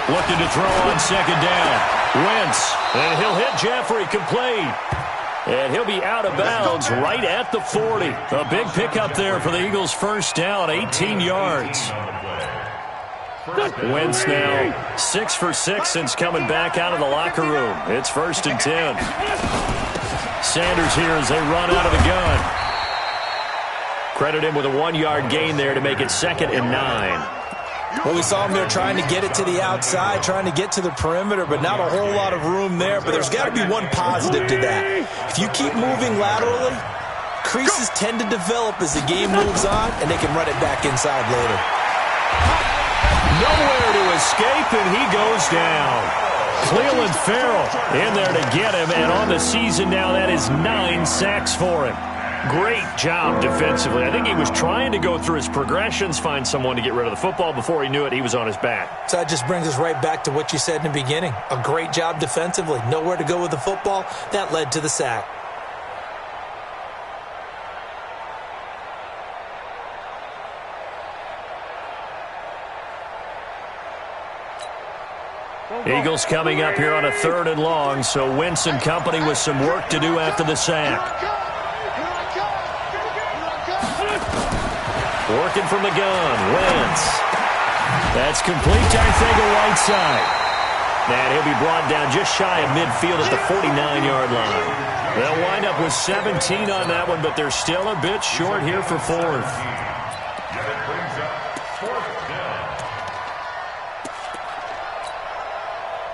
Looking to throw on second down. Wentz, and he'll hit Jeffrey complete. And he'll be out of bounds right at the 40. A big pickup there for the Eagles' first down, 18 yards. Wentz now 6 for 6 since coming back out of the locker room. It's 1st and 10. Sanders here as they run out of the gun. Credit him with a 1-yard gain there to make it 2nd and 9. Well, we saw him there trying to get it to the outside, trying to get to the perimeter, but not a whole lot of room there. But there's got to be one positive to that. If you keep moving laterally, creases tend to develop as the game moves on, and they can run it back inside later. Nowhere to escape, and he goes down. Cleveland Farrell in there to get him, and on the season now, that is 9 sacks for him. Great job defensively. I think he was trying to go through his progressions, find someone to get rid of the football. Before he knew it, he was on his back. So that just brings us right back to what you said in the beginning. A great job defensively. Nowhere to go with the football. That led to the sack. Eagles coming up here on a 3rd and long, so Wentz and company with some work to do after the sack. Working from the gun, Wentz. That's complete to Arcega-Whiteside. And he'll be brought down just shy of midfield at the 49-yard line. They'll wind up with 17 on that one, but they're still a bit short here for 4th.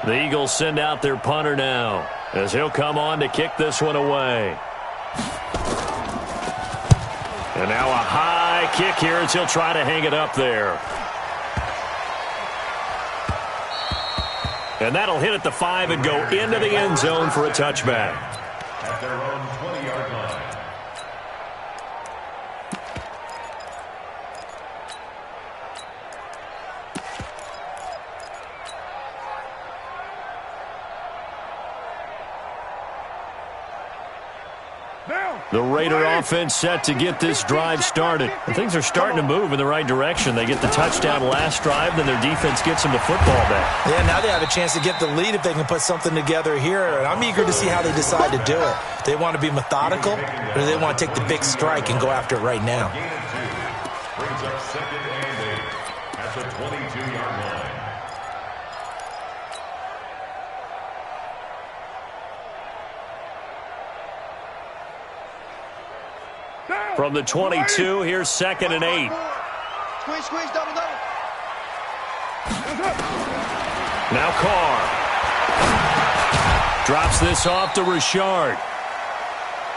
The Eagles send out their punter now as he'll come on to kick this one away. And now a high kick here as he'll try to hang it up there. And that'll hit at the 5 and go into the end zone for a touchback. At their own 20-yard line. The Raider offense set to get this drive started. And things are starting to move in the right direction. They get the touchdown last drive, then their defense gets them the football back. Yeah, now they have a chance to get the lead if they can put something together here. And I'm eager to see how they decide to do it. They want to be methodical, or do they want to take the big strike and go after it right now? Brings up 2nd and 8 at the 22-yard line. From the 22, here's 2nd and 8. Squeeze, double. Now Carr. Drops this off to Richard.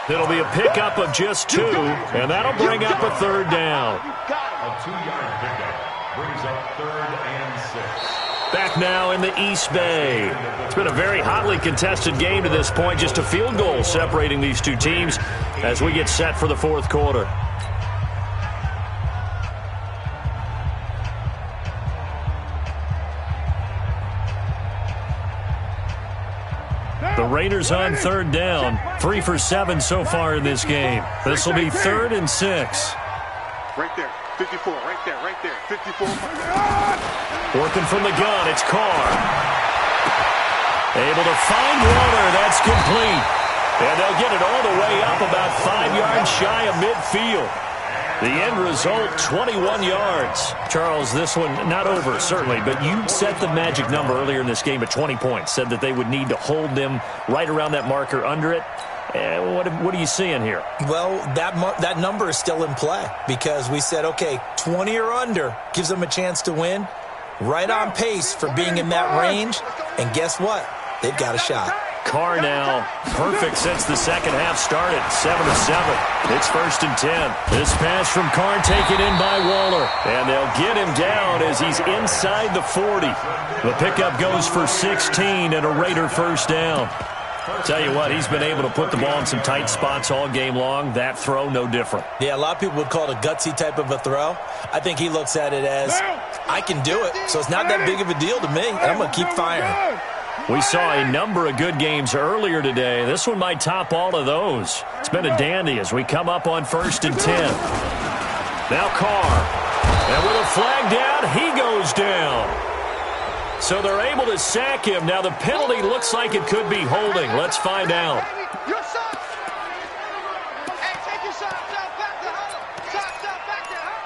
It'll be a pickup of just 2, and that'll bring up a 3rd down. A 2-yard pickup brings up 3rd and 6. Back now in the East Bay. It's been a very hotly contested game to this point. Just a field goal separating these two teams as we get set for the 4th quarter. The Raiders on 3rd down. 3 for 7 so far in this game. This will be 3rd and 6. Right there. 54, right there. 54. Working from the gun, it's Carr. Able to find Waller. That's complete. And they'll get it all the way up about 5 yards shy of midfield. The end result, 21 yards. Charles, this one not over, certainly, but you set the magic number earlier in this game at 20 points. Said that they would need to hold them right around that marker under it. What are you seeing here? Well, that number is still in play because we said, okay, 20 or under gives them a chance to win. Right on pace for being in that range. And guess what? They've got a shot. Carr now perfect since the second half started. 7 of 7. It's 1st and 10. This pass from Carr taken in by Waller. And they'll get him down as he's inside the 40. The pickup goes for 16 and a Raider first down. Tell you what, he's been able to put the ball in some tight spots all game long. That throw, no different. Yeah, a lot of people would call it a gutsy type of a throw. I think he looks at it as, I can do it, so it's not that big of a deal to me, and I'm going to keep firing. We saw a number of good games earlier today. This one might top all of those. It's been a dandy as we come up on 1st and 10. Now Carr. And with a flag down, he goes down. So they're able to sack him. Now the penalty looks like it could be holding. Let's find out. Your socks. Hey, take your socks out back to huddle. Socks out back to huddle.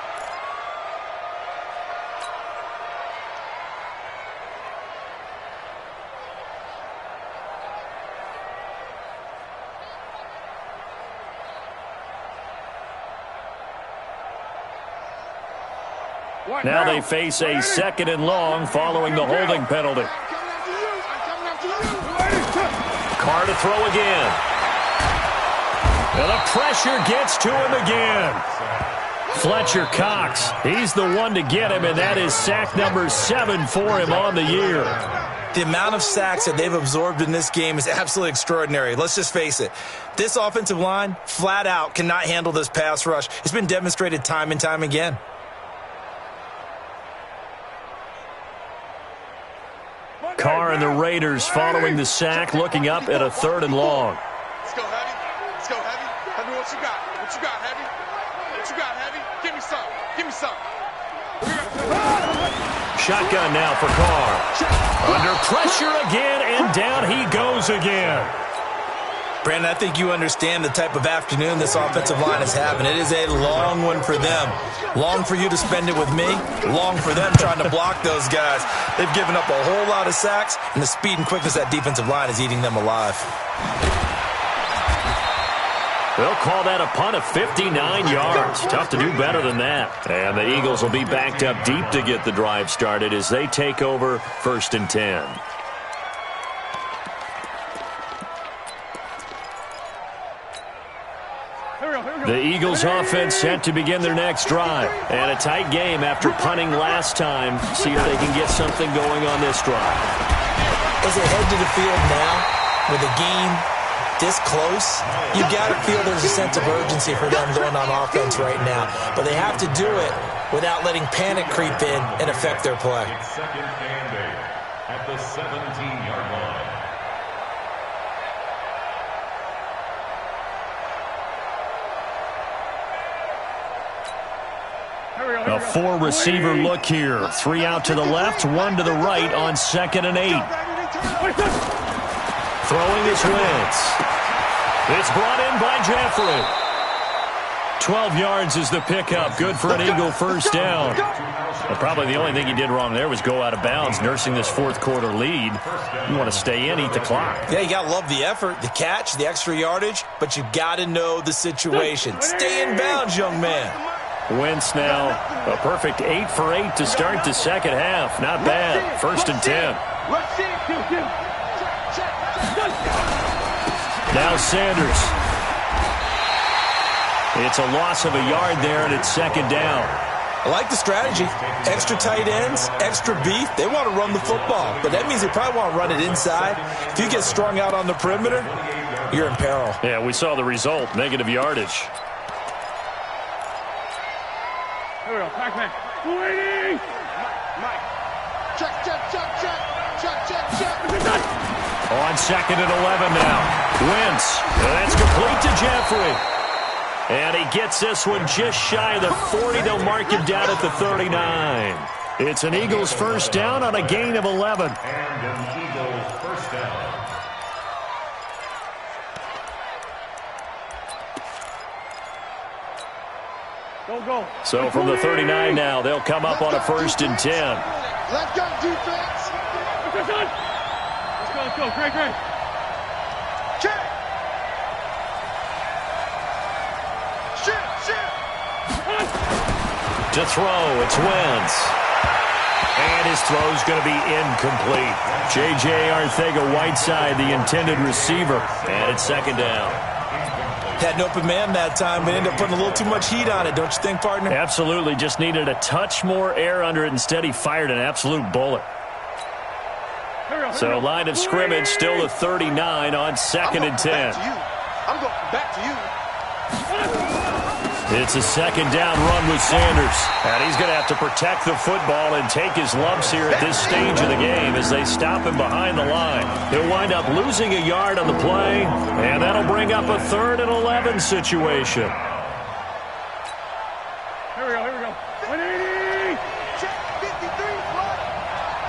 Now they face a 2nd and long following the holding penalty. Carr to throw again. And the pressure gets to him again. Fletcher Cox, he's the one to get him, and that is sack number 7 for him on the year. The amount of sacks that they've absorbed in this game is absolutely extraordinary. Let's just face it. This offensive line, flat out, cannot handle this pass rush. It's been demonstrated time and time again. Carr and the Raiders following the sack, looking up at a 3rd and long. Let's go, Heavy. Let's go, Heavy. Heavy, what you got? What you got, Heavy? What you got, Heavy? Give me some. Give me some. Shotgun now for Carr. Under pressure again, and down he goes again. Brandon, I think you understand the type of afternoon this offensive line is having. It is a long one for them. Long for you to spend it with me. Long for them trying to block those guys. They've given up a whole lot of sacks, and the speed and quickness of that defensive line is eating them alive. They'll call that a punt of 59 yards. Tough to do better than that. And the Eagles will be backed up deep to get the drive started as they take over 1st and 10. The Eagles offense set to begin their next drive. And a tight game after punting last time. See if they can get something going on this drive. As they head to the field now, with a game this close, you got to feel there's a sense of urgency for them going on offense right now. But they have to do it without letting panic creep in and affect their play. It's 2nd and 8 at the 17-yard line. A 4-receiver look here. 3 out to the left, 1 to the right on 2nd and 8. Throwing is Wentz. It's brought in by Jeffrey. 12 yards is the pickup. Good for an Eagle first down. Well, probably the only thing he did wrong there was go out of bounds, nursing this 4th quarter lead. You want to stay in, eat the clock. Yeah, you got to love the effort, the catch, the extra yardage, but you got to know the situation. Stay in bounds, young man. Wentz now a perfect 8 for 8 to start the second half. Not bad. 1st and 10. Now Sanders. It's a loss of a yard there, and it's 2nd down. I like the strategy. Extra tight ends, extra beef. They want to run the football, but that means they probably want to run it inside. If you get strung out on the perimeter, you're in peril. Yeah, we saw the result. Negative yardage. Here we go. Back man. 280. Mike. Check. On 2nd and 11 now. Wentz. That's complete to Jeffrey. And he gets this one just shy of the 40. They'll mark him down at the 39. It's an Eagles first down on a gain of 11. And an Eagles first down. So from the 39 now, they'll come up on a 1st and 10. Let's go, defense. Let's go. Great. Check. Shit. To throw, it's Wentz. And his throw's going to be incomplete. J.J. Arcega-Whiteside, the intended receiver. And it's 2nd down. Had an open man that time, but ended up putting a little too much heat on it, don't you think, partner? Absolutely. Just needed a touch more air under it. Instead, he fired an absolute bullet. So line of scrimmage still the 39 on 2nd and 10. I'm going back to you. It's a 2nd down run with Sanders. And he's going to have to protect the football and take his lumps here at this stage of the game as they stop him behind the line. He'll wind up losing a yard on the play, and that'll bring up a 3rd and 11 situation. Here we go. 180! Check 53,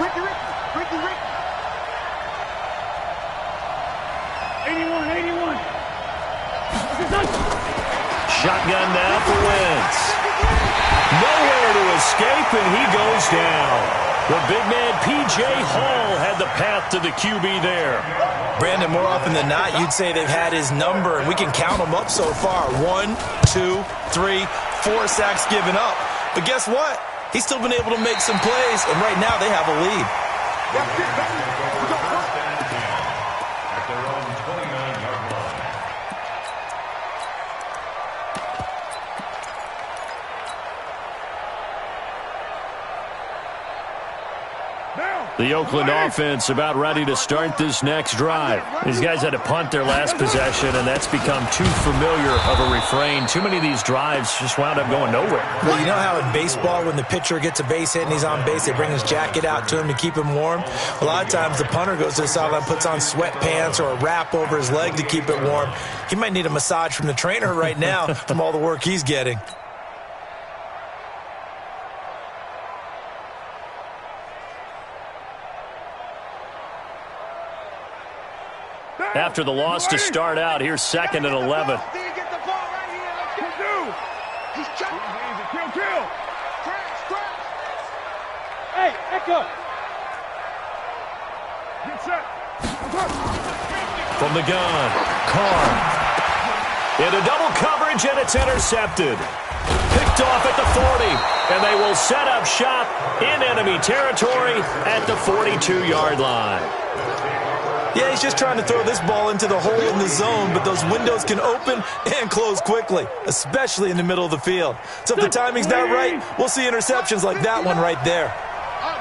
Ricky. 81. Shotgun now for Wentz. Nowhere to escape, and he goes down. The big man, P.J. Hall, had the path to the QB there. Brandon, more often than not, you'd say they've had his number, and we can count them up so far. 1, 2, 3, 4 sacks given up. But guess what? He's still been able to make some plays, and right now they have a lead. At their own 29-yard line. The Oakland offense about ready to start this next drive. These guys had to punt their last possession, and that's become too familiar of a refrain. Too many of these drives just wound up going nowhere. Well, you know how in baseball, when the pitcher gets a base hit and he's on base, they bring his jacket out to him to keep him warm? A lot of times the punter goes to the sideline, puts on sweatpants or a wrap over his leg to keep it warm. He might need a massage from the trainer right now from all the work he's getting. After the loss to start out, here's 2nd and 11. Get the ball right here. Let's go. He's chopping. Kill. Crash. Hey, Echo. Get set. From the gun, Carr. Into double coverage, and it's intercepted. Picked off at the 40, and they will set up shop in enemy territory at the 42-yard line. Yeah, he's just trying to throw this ball into the hole in the zone, but those windows can open and close quickly, especially in the middle of the field. So if the timing's not right, we'll see interceptions like that one right there.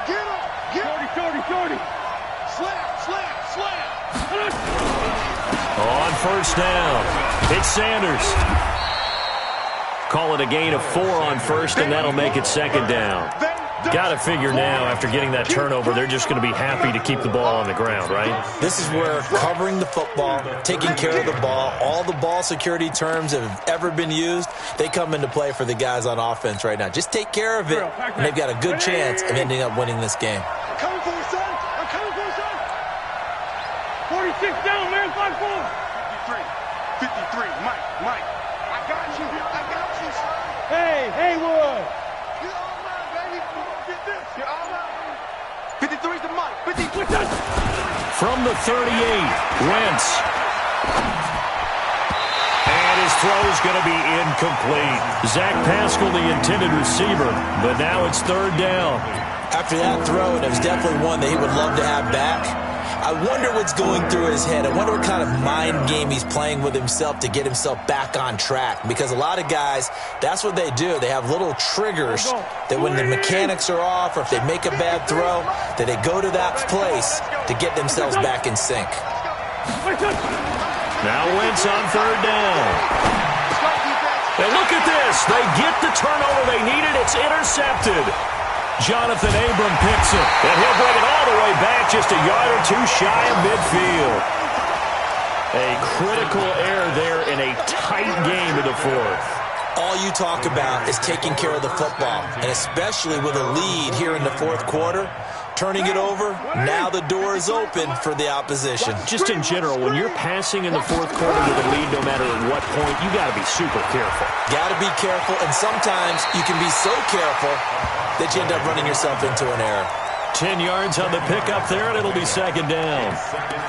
Get him. Shorty. Slam. On 1st down, it's Sanders. Call it a gain of 4 on 1st, and that'll make it 2nd down. Got to figure now, after getting that turnover, they're just going to be happy to keep the ball on the ground, right? This is where covering the football, taking care of the ball, all the ball security terms that have ever been used, they come into play for the guys on offense right now. Just take care of it, and they've got a good chance of ending up winning this game. I'm coming for you, son. 46 down, man. 5-4. 53. Mike. I got you, son. Hey, Haywood. You're all mine, baby. Get this. You're all mine. 53's the Mike. 53. From the 38, Wentz. And his throw is going to be incomplete. Zach Pascal, the intended receiver, but now it's 3rd down. After that throw, and it was definitely one that he would love to have back, I wonder what's going through his head. I wonder what kind of mind game he's playing with himself to get himself back on track. Because a lot of guys, that's what they do. They have little triggers that when the mechanics are off or if they make a bad throw, that they go to that place to get themselves back in sync. Now Wentz on 3rd down. And look at this. They get the turnover they needed. It's intercepted. Jonathan Abram picks it, and he'll bring it all the way back just a yard or two shy of midfield. A critical error there in a tight game in the 4th. All you talk about is taking care of the football, and especially with a lead here in the 4th quarter, turning it over. Now the door is open for the opposition. Just in general, when you're passing in the fourth quarter with a lead, no matter at what point, you got to be super careful. Got to be careful, and sometimes you can be so careful that you end up running yourself into an error. 10 yards on the pickup there, and it'll be second down.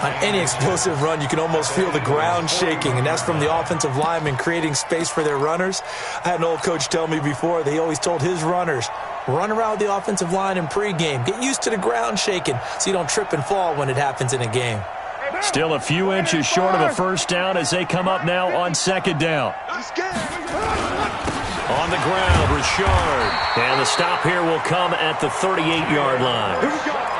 On any explosive run, you can almost feel the ground shaking, and that's from the offensive linemen creating space for their runners. I had an old coach tell me before, they always told his runners, run around the offensive line in pregame. Get used to the ground shaking so you don't trip and fall when it happens in a game. Still a few inches short of a first down as they come up now on second down. On the ground, Richard. And the stop here will come at the 38-yard line.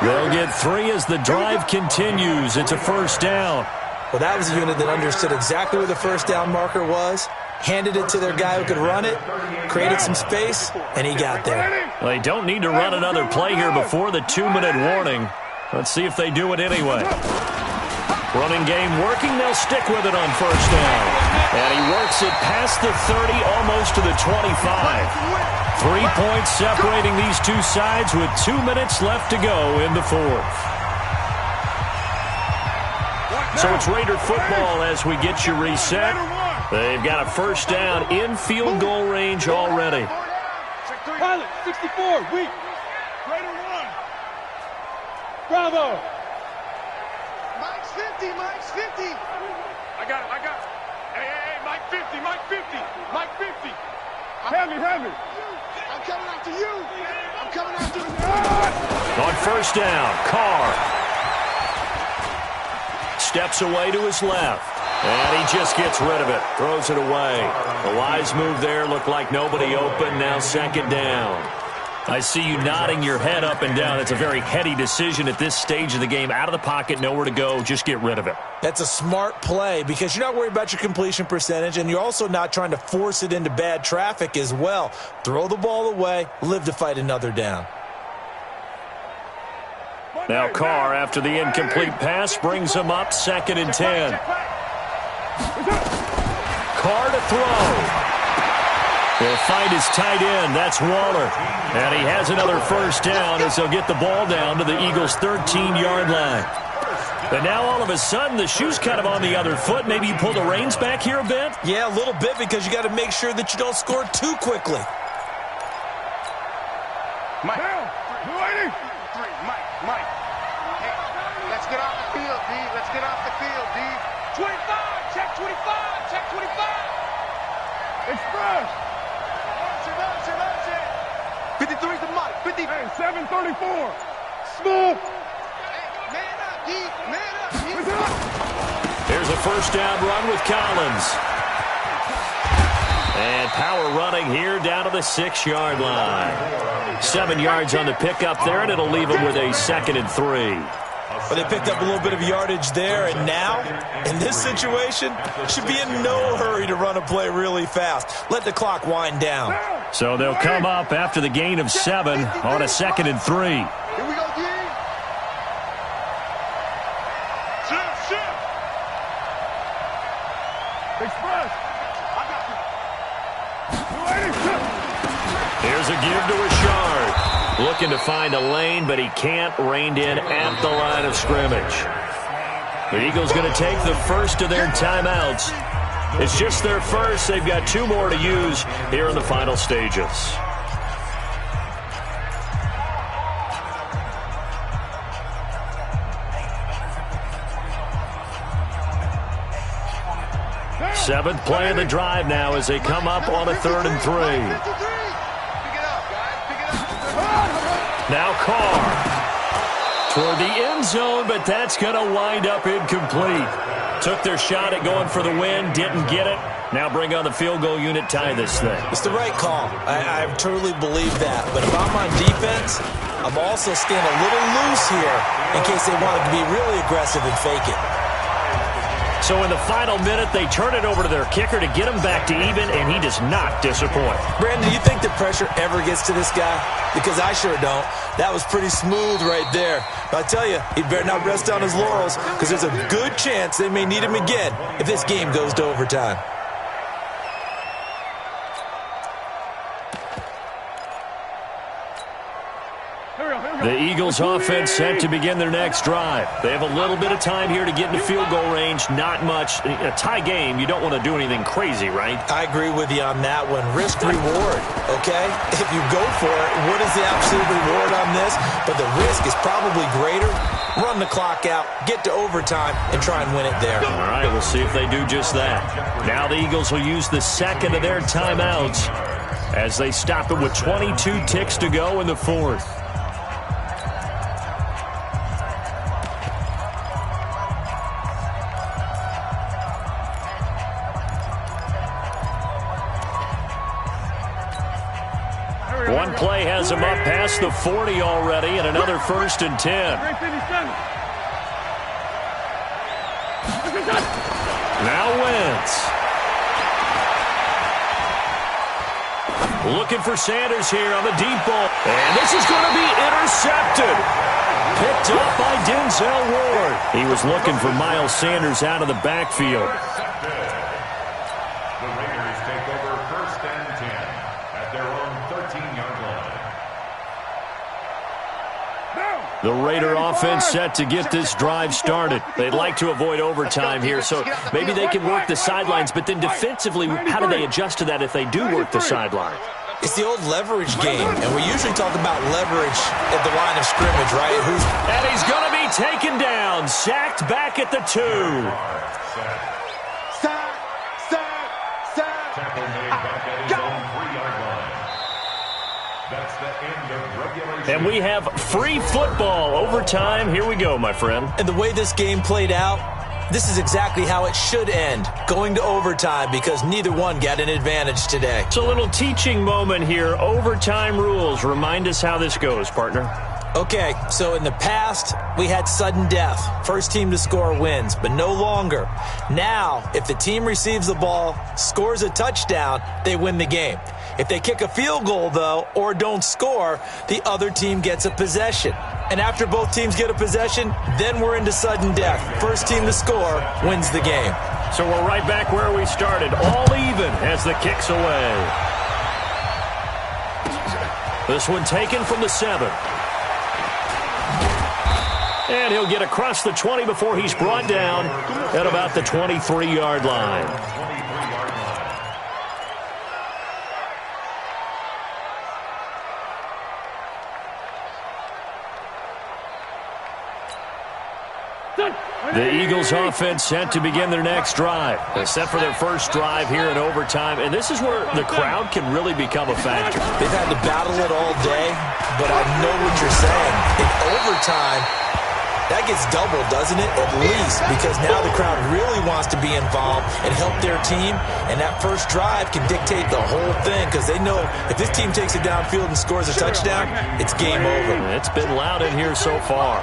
They'll get 3 as the drive continues. It's a first down. Well, that was a unit that understood exactly where the first down marker was, handed it to their guy who could run it, created some space, and he got there. Well, they don't need to run another play here before the 2-minute warning. Let's see if they do it anyway. Running game working. They'll stick with it on first down. And he works it past the 30, almost to the 25. 3 points separating these two sides with 2 minutes left to go in the fourth. So it's Raider football as we get you reset. They've got a first down in field goal range already. Pilot, 64, weak. Raider 1. Bravo. Mike's 50, Mike's 50. I got it. Hey, Mike 50, Mike 50, Mike 50. Have me. I'm coming after you. I'm coming after you. On first down, Carr steps away to his left. And he just gets rid of it, throws it away. A wise move there, looked like nobody open, now second down. I see you nodding your head up and down. It's a very heady decision at this stage of the game. Out of the pocket, nowhere to go, just get rid of it. That's a smart play because you're not worried about your completion percentage, and you're also not trying to force it into bad traffic as well. Throw the ball away, live to fight another down. Now Carr, after the incomplete pass, brings him up 2nd and 10. Carr to throw. He'll find his tight end. That's Waller. And he has another first down as he'll get the ball down to the Eagles' 13-yard line. But now all of a sudden the shoe's kind of on the other foot. Maybe you pull the reins back here a bit? Yeah, a little bit because you got to make sure that you don't score too quickly. Mike. Hey, Let's get off the field, D. Let's get off the field, D. 25, check 25, check 25. Express. 53's the Mike. 50. Hey, 734. Smooth. Hey, man up, D. Man up, D. Here's a first down run with Collins. And power running here down to the 6-yard line. 7 yards on the pickup there, and it'll leave them with a 2nd and 3. But they picked up a little bit of yardage there, and now, in this situation, should be in no hurry to run a play really fast. Let the clock wind down. So they'll come up after the gain of 7 on a 2nd and 3. Here we go, D. Shift. Express. I got you. Here's a give to Richard. Looking to find a lane, but he can't. Reined in at the line of scrimmage. The Eagles going to take the first of their timeouts. It's just their first. They've got 2 more to use here in the final stages. Seventh play of the drive now as they come up on a 3rd and 3. Now Carr toward the end zone, but that's going to wind up incomplete. Took their shot at going for the win, didn't get it. Now bring on the field goal unit, tie this thing. It's the right call. I truly believe that. But if I'm on defense, I'm also staying a little loose here in case they wanted to be really aggressive and fake it. So in the final minute, they turn it over to their kicker to get him back to even, and he does not disappoint. Brandon, do you think the pressure ever gets to this guy? Because I sure don't. That was pretty smooth right there. But I tell you, he better not rest on his laurels because there's a good chance they may need him again if this game goes to overtime. The Eagles offense set to begin their next drive. They have a little bit of time here to get into field goal range. Not much. A tie game, you don't want to do anything crazy, right? I agree with you on that one. Risk reward, okay? If you go for it, what is the absolute reward on this? But the risk is probably greater. Run the clock out, get to overtime, and try and win it there. All right, we'll see if they do just that. Now the Eagles will use the second of their timeouts as they stop it with 22 ticks to go in the fourth. One play has him up past the 40 already, and another 1st and 10. Now Wentz. Looking for Sanders here on the deep ball. And this is going to be intercepted. Picked up by Denzel Ward. He was looking for Miles Sanders out of the backfield. The Raiders take over 1st and 10 at their own 13-yard line. The Raider offense set to get this drive started. They'd like to avoid overtime here, so maybe they can work the sidelines, but then defensively, how do they adjust to that if they do work the sideline? It's the old leverage game, and we usually talk about leverage at the line of scrimmage, right? And he's going to be taken down, sacked back at the 2. Tackle made back at his own 3-yard line. That's the end of regulation. And we have free football overtime. Here we go, my friend. And the way this game played out, this is exactly how it should end, going to overtime, because neither one got an advantage today. It's a little teaching moment here. Overtime rules. Remind us how this goes, partner. Okay, so in the past, we had sudden death. First team to score wins, but no longer. Now, if the team receives the ball, scores a touchdown, they win the game. If they kick a field goal, though, or don't score, the other team gets a possession. And after both teams get a possession, then we're into sudden death. First team to score wins the game. So we're right back where we started, all even as the kick's away. This one taken from the 7. And he'll get across the 20 before he's brought down at about the 23-yard line. The Eagles offense set to begin their next drive. They're set for their first drive here in overtime, and this is where the crowd can really become a factor. They've had to battle it all day, but I know what you're saying. In overtime, that gets doubled, doesn't it? At least, because now the crowd really wants to be involved and help their team, and that first drive can dictate the whole thing, because they know if this team takes it downfield and scores a touchdown, it's game over. It's been loud in here so far.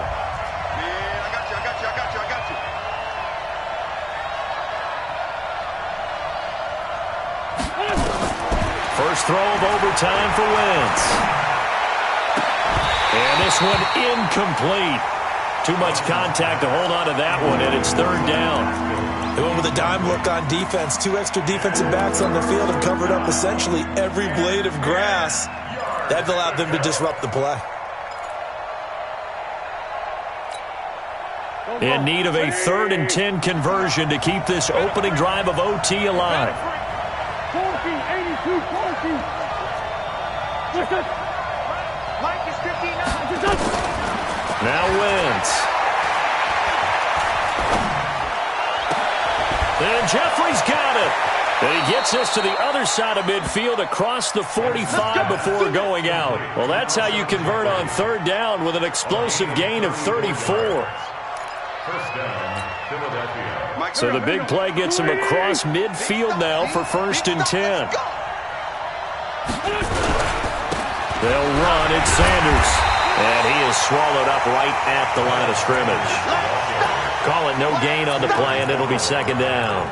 First throw of overtime for Wentz. And this one incomplete. Too much contact to hold on to that one, and it's 3rd down. They went with a dime look on defense. 2 extra defensive backs on the field have covered up essentially every blade of grass. That allowed them to disrupt the play. In need of a 3rd and 10 conversion to keep this opening drive of OT alive. 14-82-14. Mike is 59. Now Wentz. And Jeffrey's got it. And he gets us to the other side of midfield across the 45 before going out. Well, that's how you convert on 3rd down with an explosive gain of 34. First down, Philadelphia. So the big play gets him across midfield now for 1st and 10. They'll run. It's Sanders. And he is swallowed up right at the line of scrimmage. Call it no gain on the play, and it'll be 2nd down.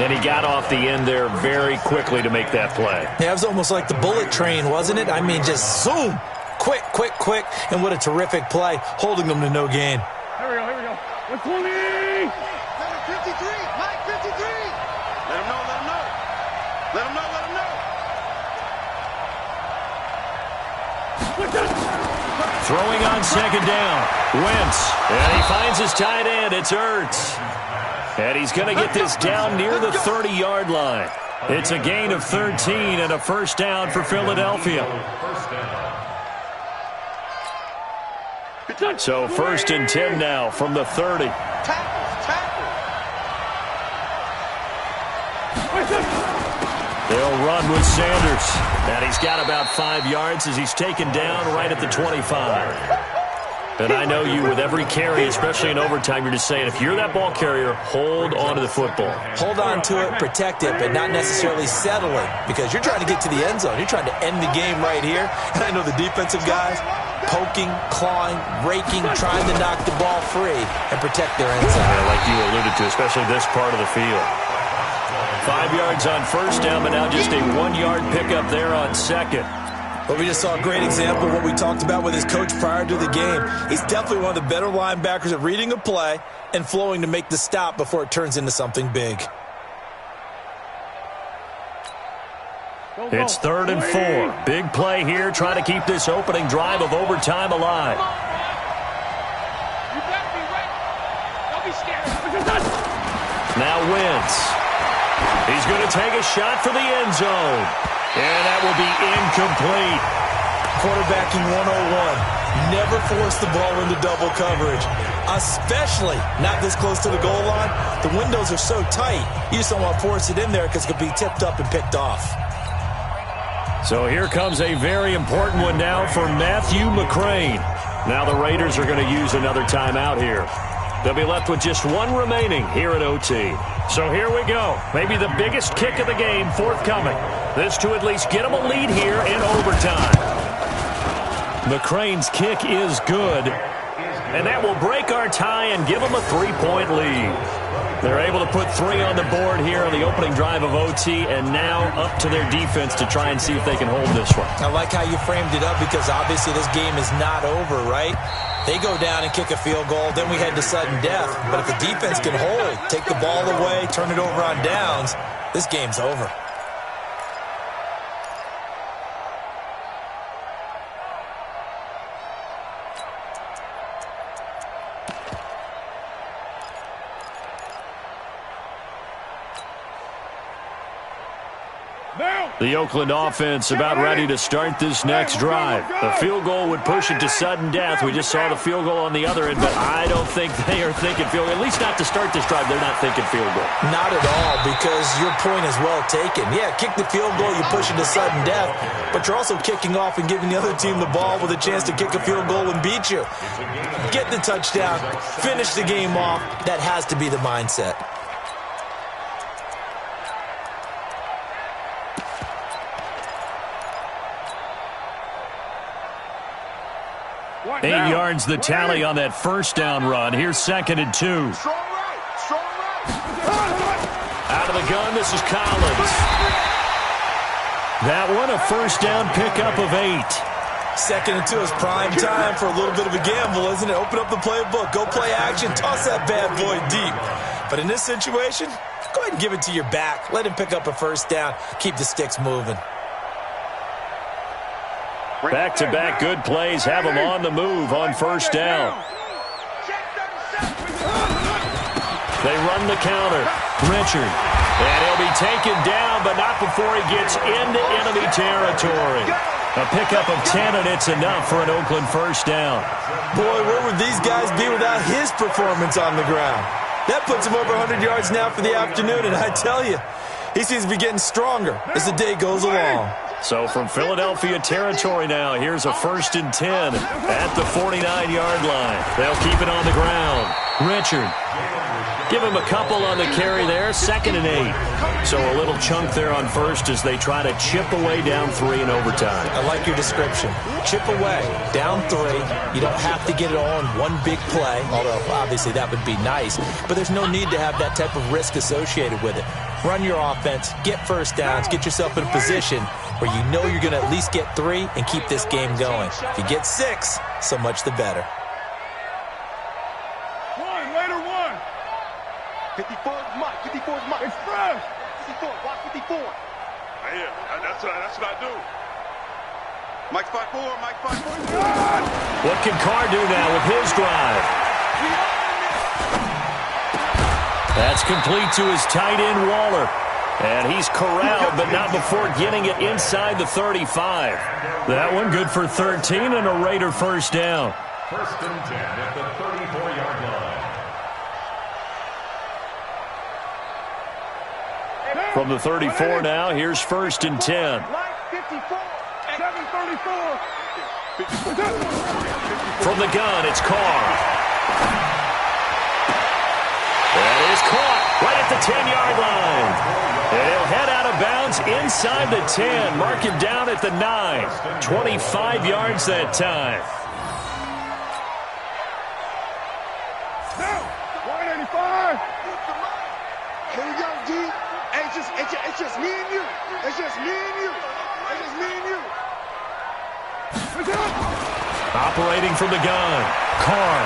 And he got off the end there very quickly to make that play. Yeah, it was almost like the bullet train, wasn't it? I mean, just zoom. Quick, quick, quick. And what a terrific play, holding them to no gain. Here we go. 120. Number 53, Mike 53. Let him know. Let him know. Throwing on second down. Wentz. And he finds his tight end. It's Ertz. And he's going to get this down near the 30-yard line. It's a gain of 13 and a first down for Philadelphia. So 1st and 10 now from the 30. They'll run with Sanders. And he's got about 5 yards as he's taken down right at the 25. And I know you, with every carry, especially in overtime, you're just saying, if you're that ball carrier, hold on to the football. Hold on to it, protect it, but not necessarily settle it, because you're trying to get to the end zone. You're trying to end the game right here. And I know the defensive guys, poking, clawing, raking, trying to knock the ball free and protect their end zone. Yeah, like you alluded to, especially this part of the field. 5 yards on first down, but now just a 1-yard pickup there on second. Well, we just saw a great example of what we talked about with his coach prior to the game. He's definitely one of the better linebackers at reading a play and flowing to make the stop before it turns into something big. It's 3rd and 4. Big play here, trying to keep this opening drive of overtime alive. You better be ready. Don't be scared. Now Wentz. He's going to take a shot for the end zone. And that will be incomplete. Quarterbacking 101. Never force the ball into double coverage, especially not this close to the goal line. The windows are so tight, you just don't want to force it in there because it could be tipped up and picked off. So here comes a very important one now for Matthew McCrane. Now the Raiders are going to use another timeout here. They'll be left with just one remaining here at OT. So here we go. Maybe the biggest kick of the game forthcoming. This to at least get them a lead here in overtime. McCrane's kick is good. And that will break our tie and give them a 3-point lead. They're able to put 3 on the board here on the opening drive of OT, and now up to their defense to try and see if they can hold this one. I like how you framed it up, because obviously this game is not over, right? They go down and kick a field goal, then we head to sudden death. But if the defense can hold, take the ball away, turn it over on downs, this game's over. The Oakland offense about ready to start this next drive. The field goal would push it to sudden death. We just saw the field goal on the other end, but I don't think they are thinking field goal. At least not to start this drive. They're not thinking field goal. Not at all, because your point is well taken. Yeah, kick the field goal, you push it to sudden death, but you're also kicking off and giving the other team the ball with a chance to kick a field goal and beat you. Get the touchdown, finish the game off. That has to be the mindset. 8 yards the tally on that first down run. Here's 2nd and 2. Out of the gun, this is Collins. That one, a first down pickup of 8. 2nd and 2 is prime time for a little bit of a gamble, isn't it? Open up the playbook, go play action, toss that bad boy deep. But in this situation, go ahead and give it to your back. Let him pick up a first down. Keep the sticks moving. Back-to-back good plays have them on the move on first down. They run the counter. Richard. And he'll be taken down, but not before he gets into enemy territory. A pickup of 10, and it's enough for an Oakland first down. Boy, where would these guys be without his performance on the ground? That puts him over 100 yards now for the afternoon, and I tell you, he seems to be getting stronger as the day goes along. So from Philadelphia territory now, here's a 1st and 10 at the 49-yard line. They'll keep it on the ground. Richard. Give him a couple on the carry there, 2nd and 8. So a little chunk there on first as they try to chip away down 3 in overtime. I like your description. Chip away, down 3. You don't have to get it all in one big play, although obviously that would be nice. But there's no need to have that type of risk associated with it. Run your offense, get first downs, get yourself in a position where you know you're going to at least get 3 and keep this game going. If you get 6, so much the better. 54 is Mike. 54 is Mike. Express. 54. Watch 54. Yeah, that's what I do. Mike 5-4, Mike 5-4. What can Carr do now with his drive? That's complete to his tight end, Waller. And he's corralled, but not before getting it inside the 35. That one good for 13 and a Raider first down. First and 10 at the 34-yard line. From the 34 now, here's first and 10. 54, 734. From the gun, it's Carr. That is caught right at the 10-yard line. And he'll head out of bounds inside the 10. Mark him down at the 9. 25 yards that time. 185. Here we go, G. Hey, it's just me and you. It's just me and you. It's just me and you. Operating from the gun, Carr.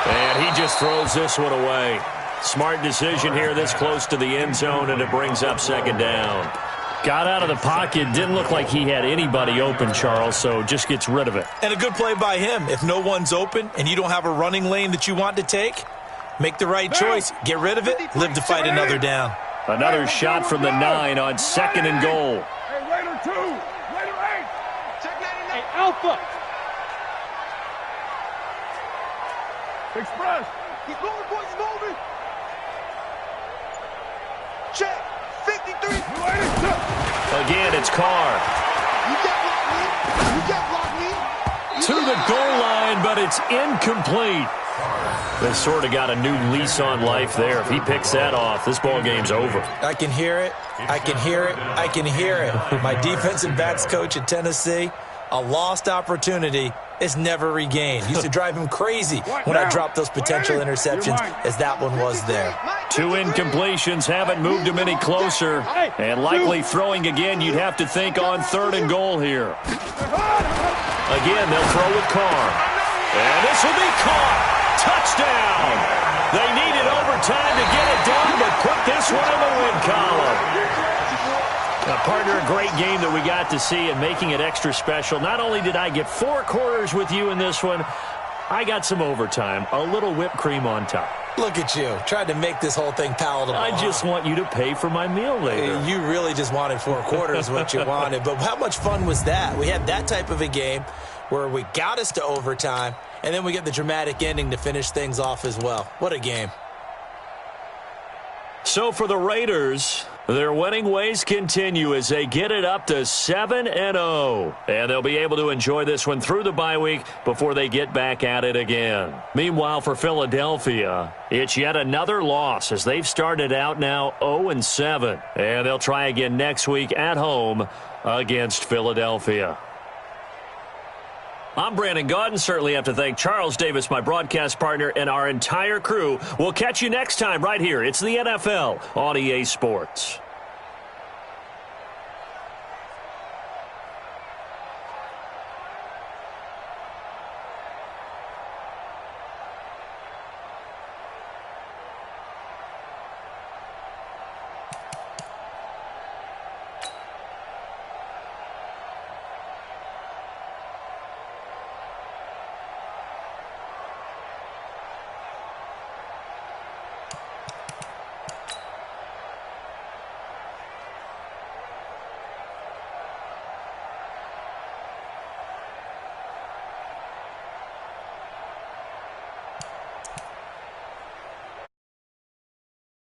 And he just throws this one away. Smart decision here this close to the end zone, and it brings up second down. Got out of the pocket, didn't look like he had anybody open, Charles, so just gets rid of it. And a good play by him. If no one's open and you don't have a running lane that you want to take, make the right choice. Get rid of it, live to fight another down. Another shot from the 9 on second and goal. Hey, Raider 2. Raider 8. Check 99. Hey, Alpha. Express. He's moving, boys, he's moving. Check. 53. Again, it's Carr. You can't block me. You can't block me. To the goal line, but it's incomplete. They sort of got a new lease on life there. If he picks that off, this ball game's over. I can hear it. I can hear it. I can hear it. My defensive backs coach at Tennessee, a lost opportunity is never regained. Used to drive him crazy when I dropped those potential interceptions, as that one was there. 2 incompletions haven't moved him any closer. And likely throwing again, you'd have to think on third and goal here. Again, they'll throw with Carr. And this will be caught. Touchdown! They needed overtime to get it done, but put this one in the win column. Partner, a great game that we got to see, and making it extra special. Not only did I get 4 quarters with you in this one, I got some overtime, a little whipped cream on top. Look at you, tried to make this whole thing palatable. I just want you to pay for my meal later. You really just wanted 4 quarters what you wanted, but how much fun was that? We had that type of a game where we got us to overtime, and then we get the dramatic ending to finish things off as well. What a game. So for the Raiders, their winning ways continue as they get it up to 7-0. And they'll be able to enjoy this one through the bye week before they get back at it again. Meanwhile, for Philadelphia, it's yet another loss as they've started out now 0-7. And they'll try again next week at home against Philadelphia. I'm Brandon Gaudin. Certainly have to thank Charles Davis, my broadcast partner, and our entire crew. We'll catch you next time right here. It's the NFL on EA Sports.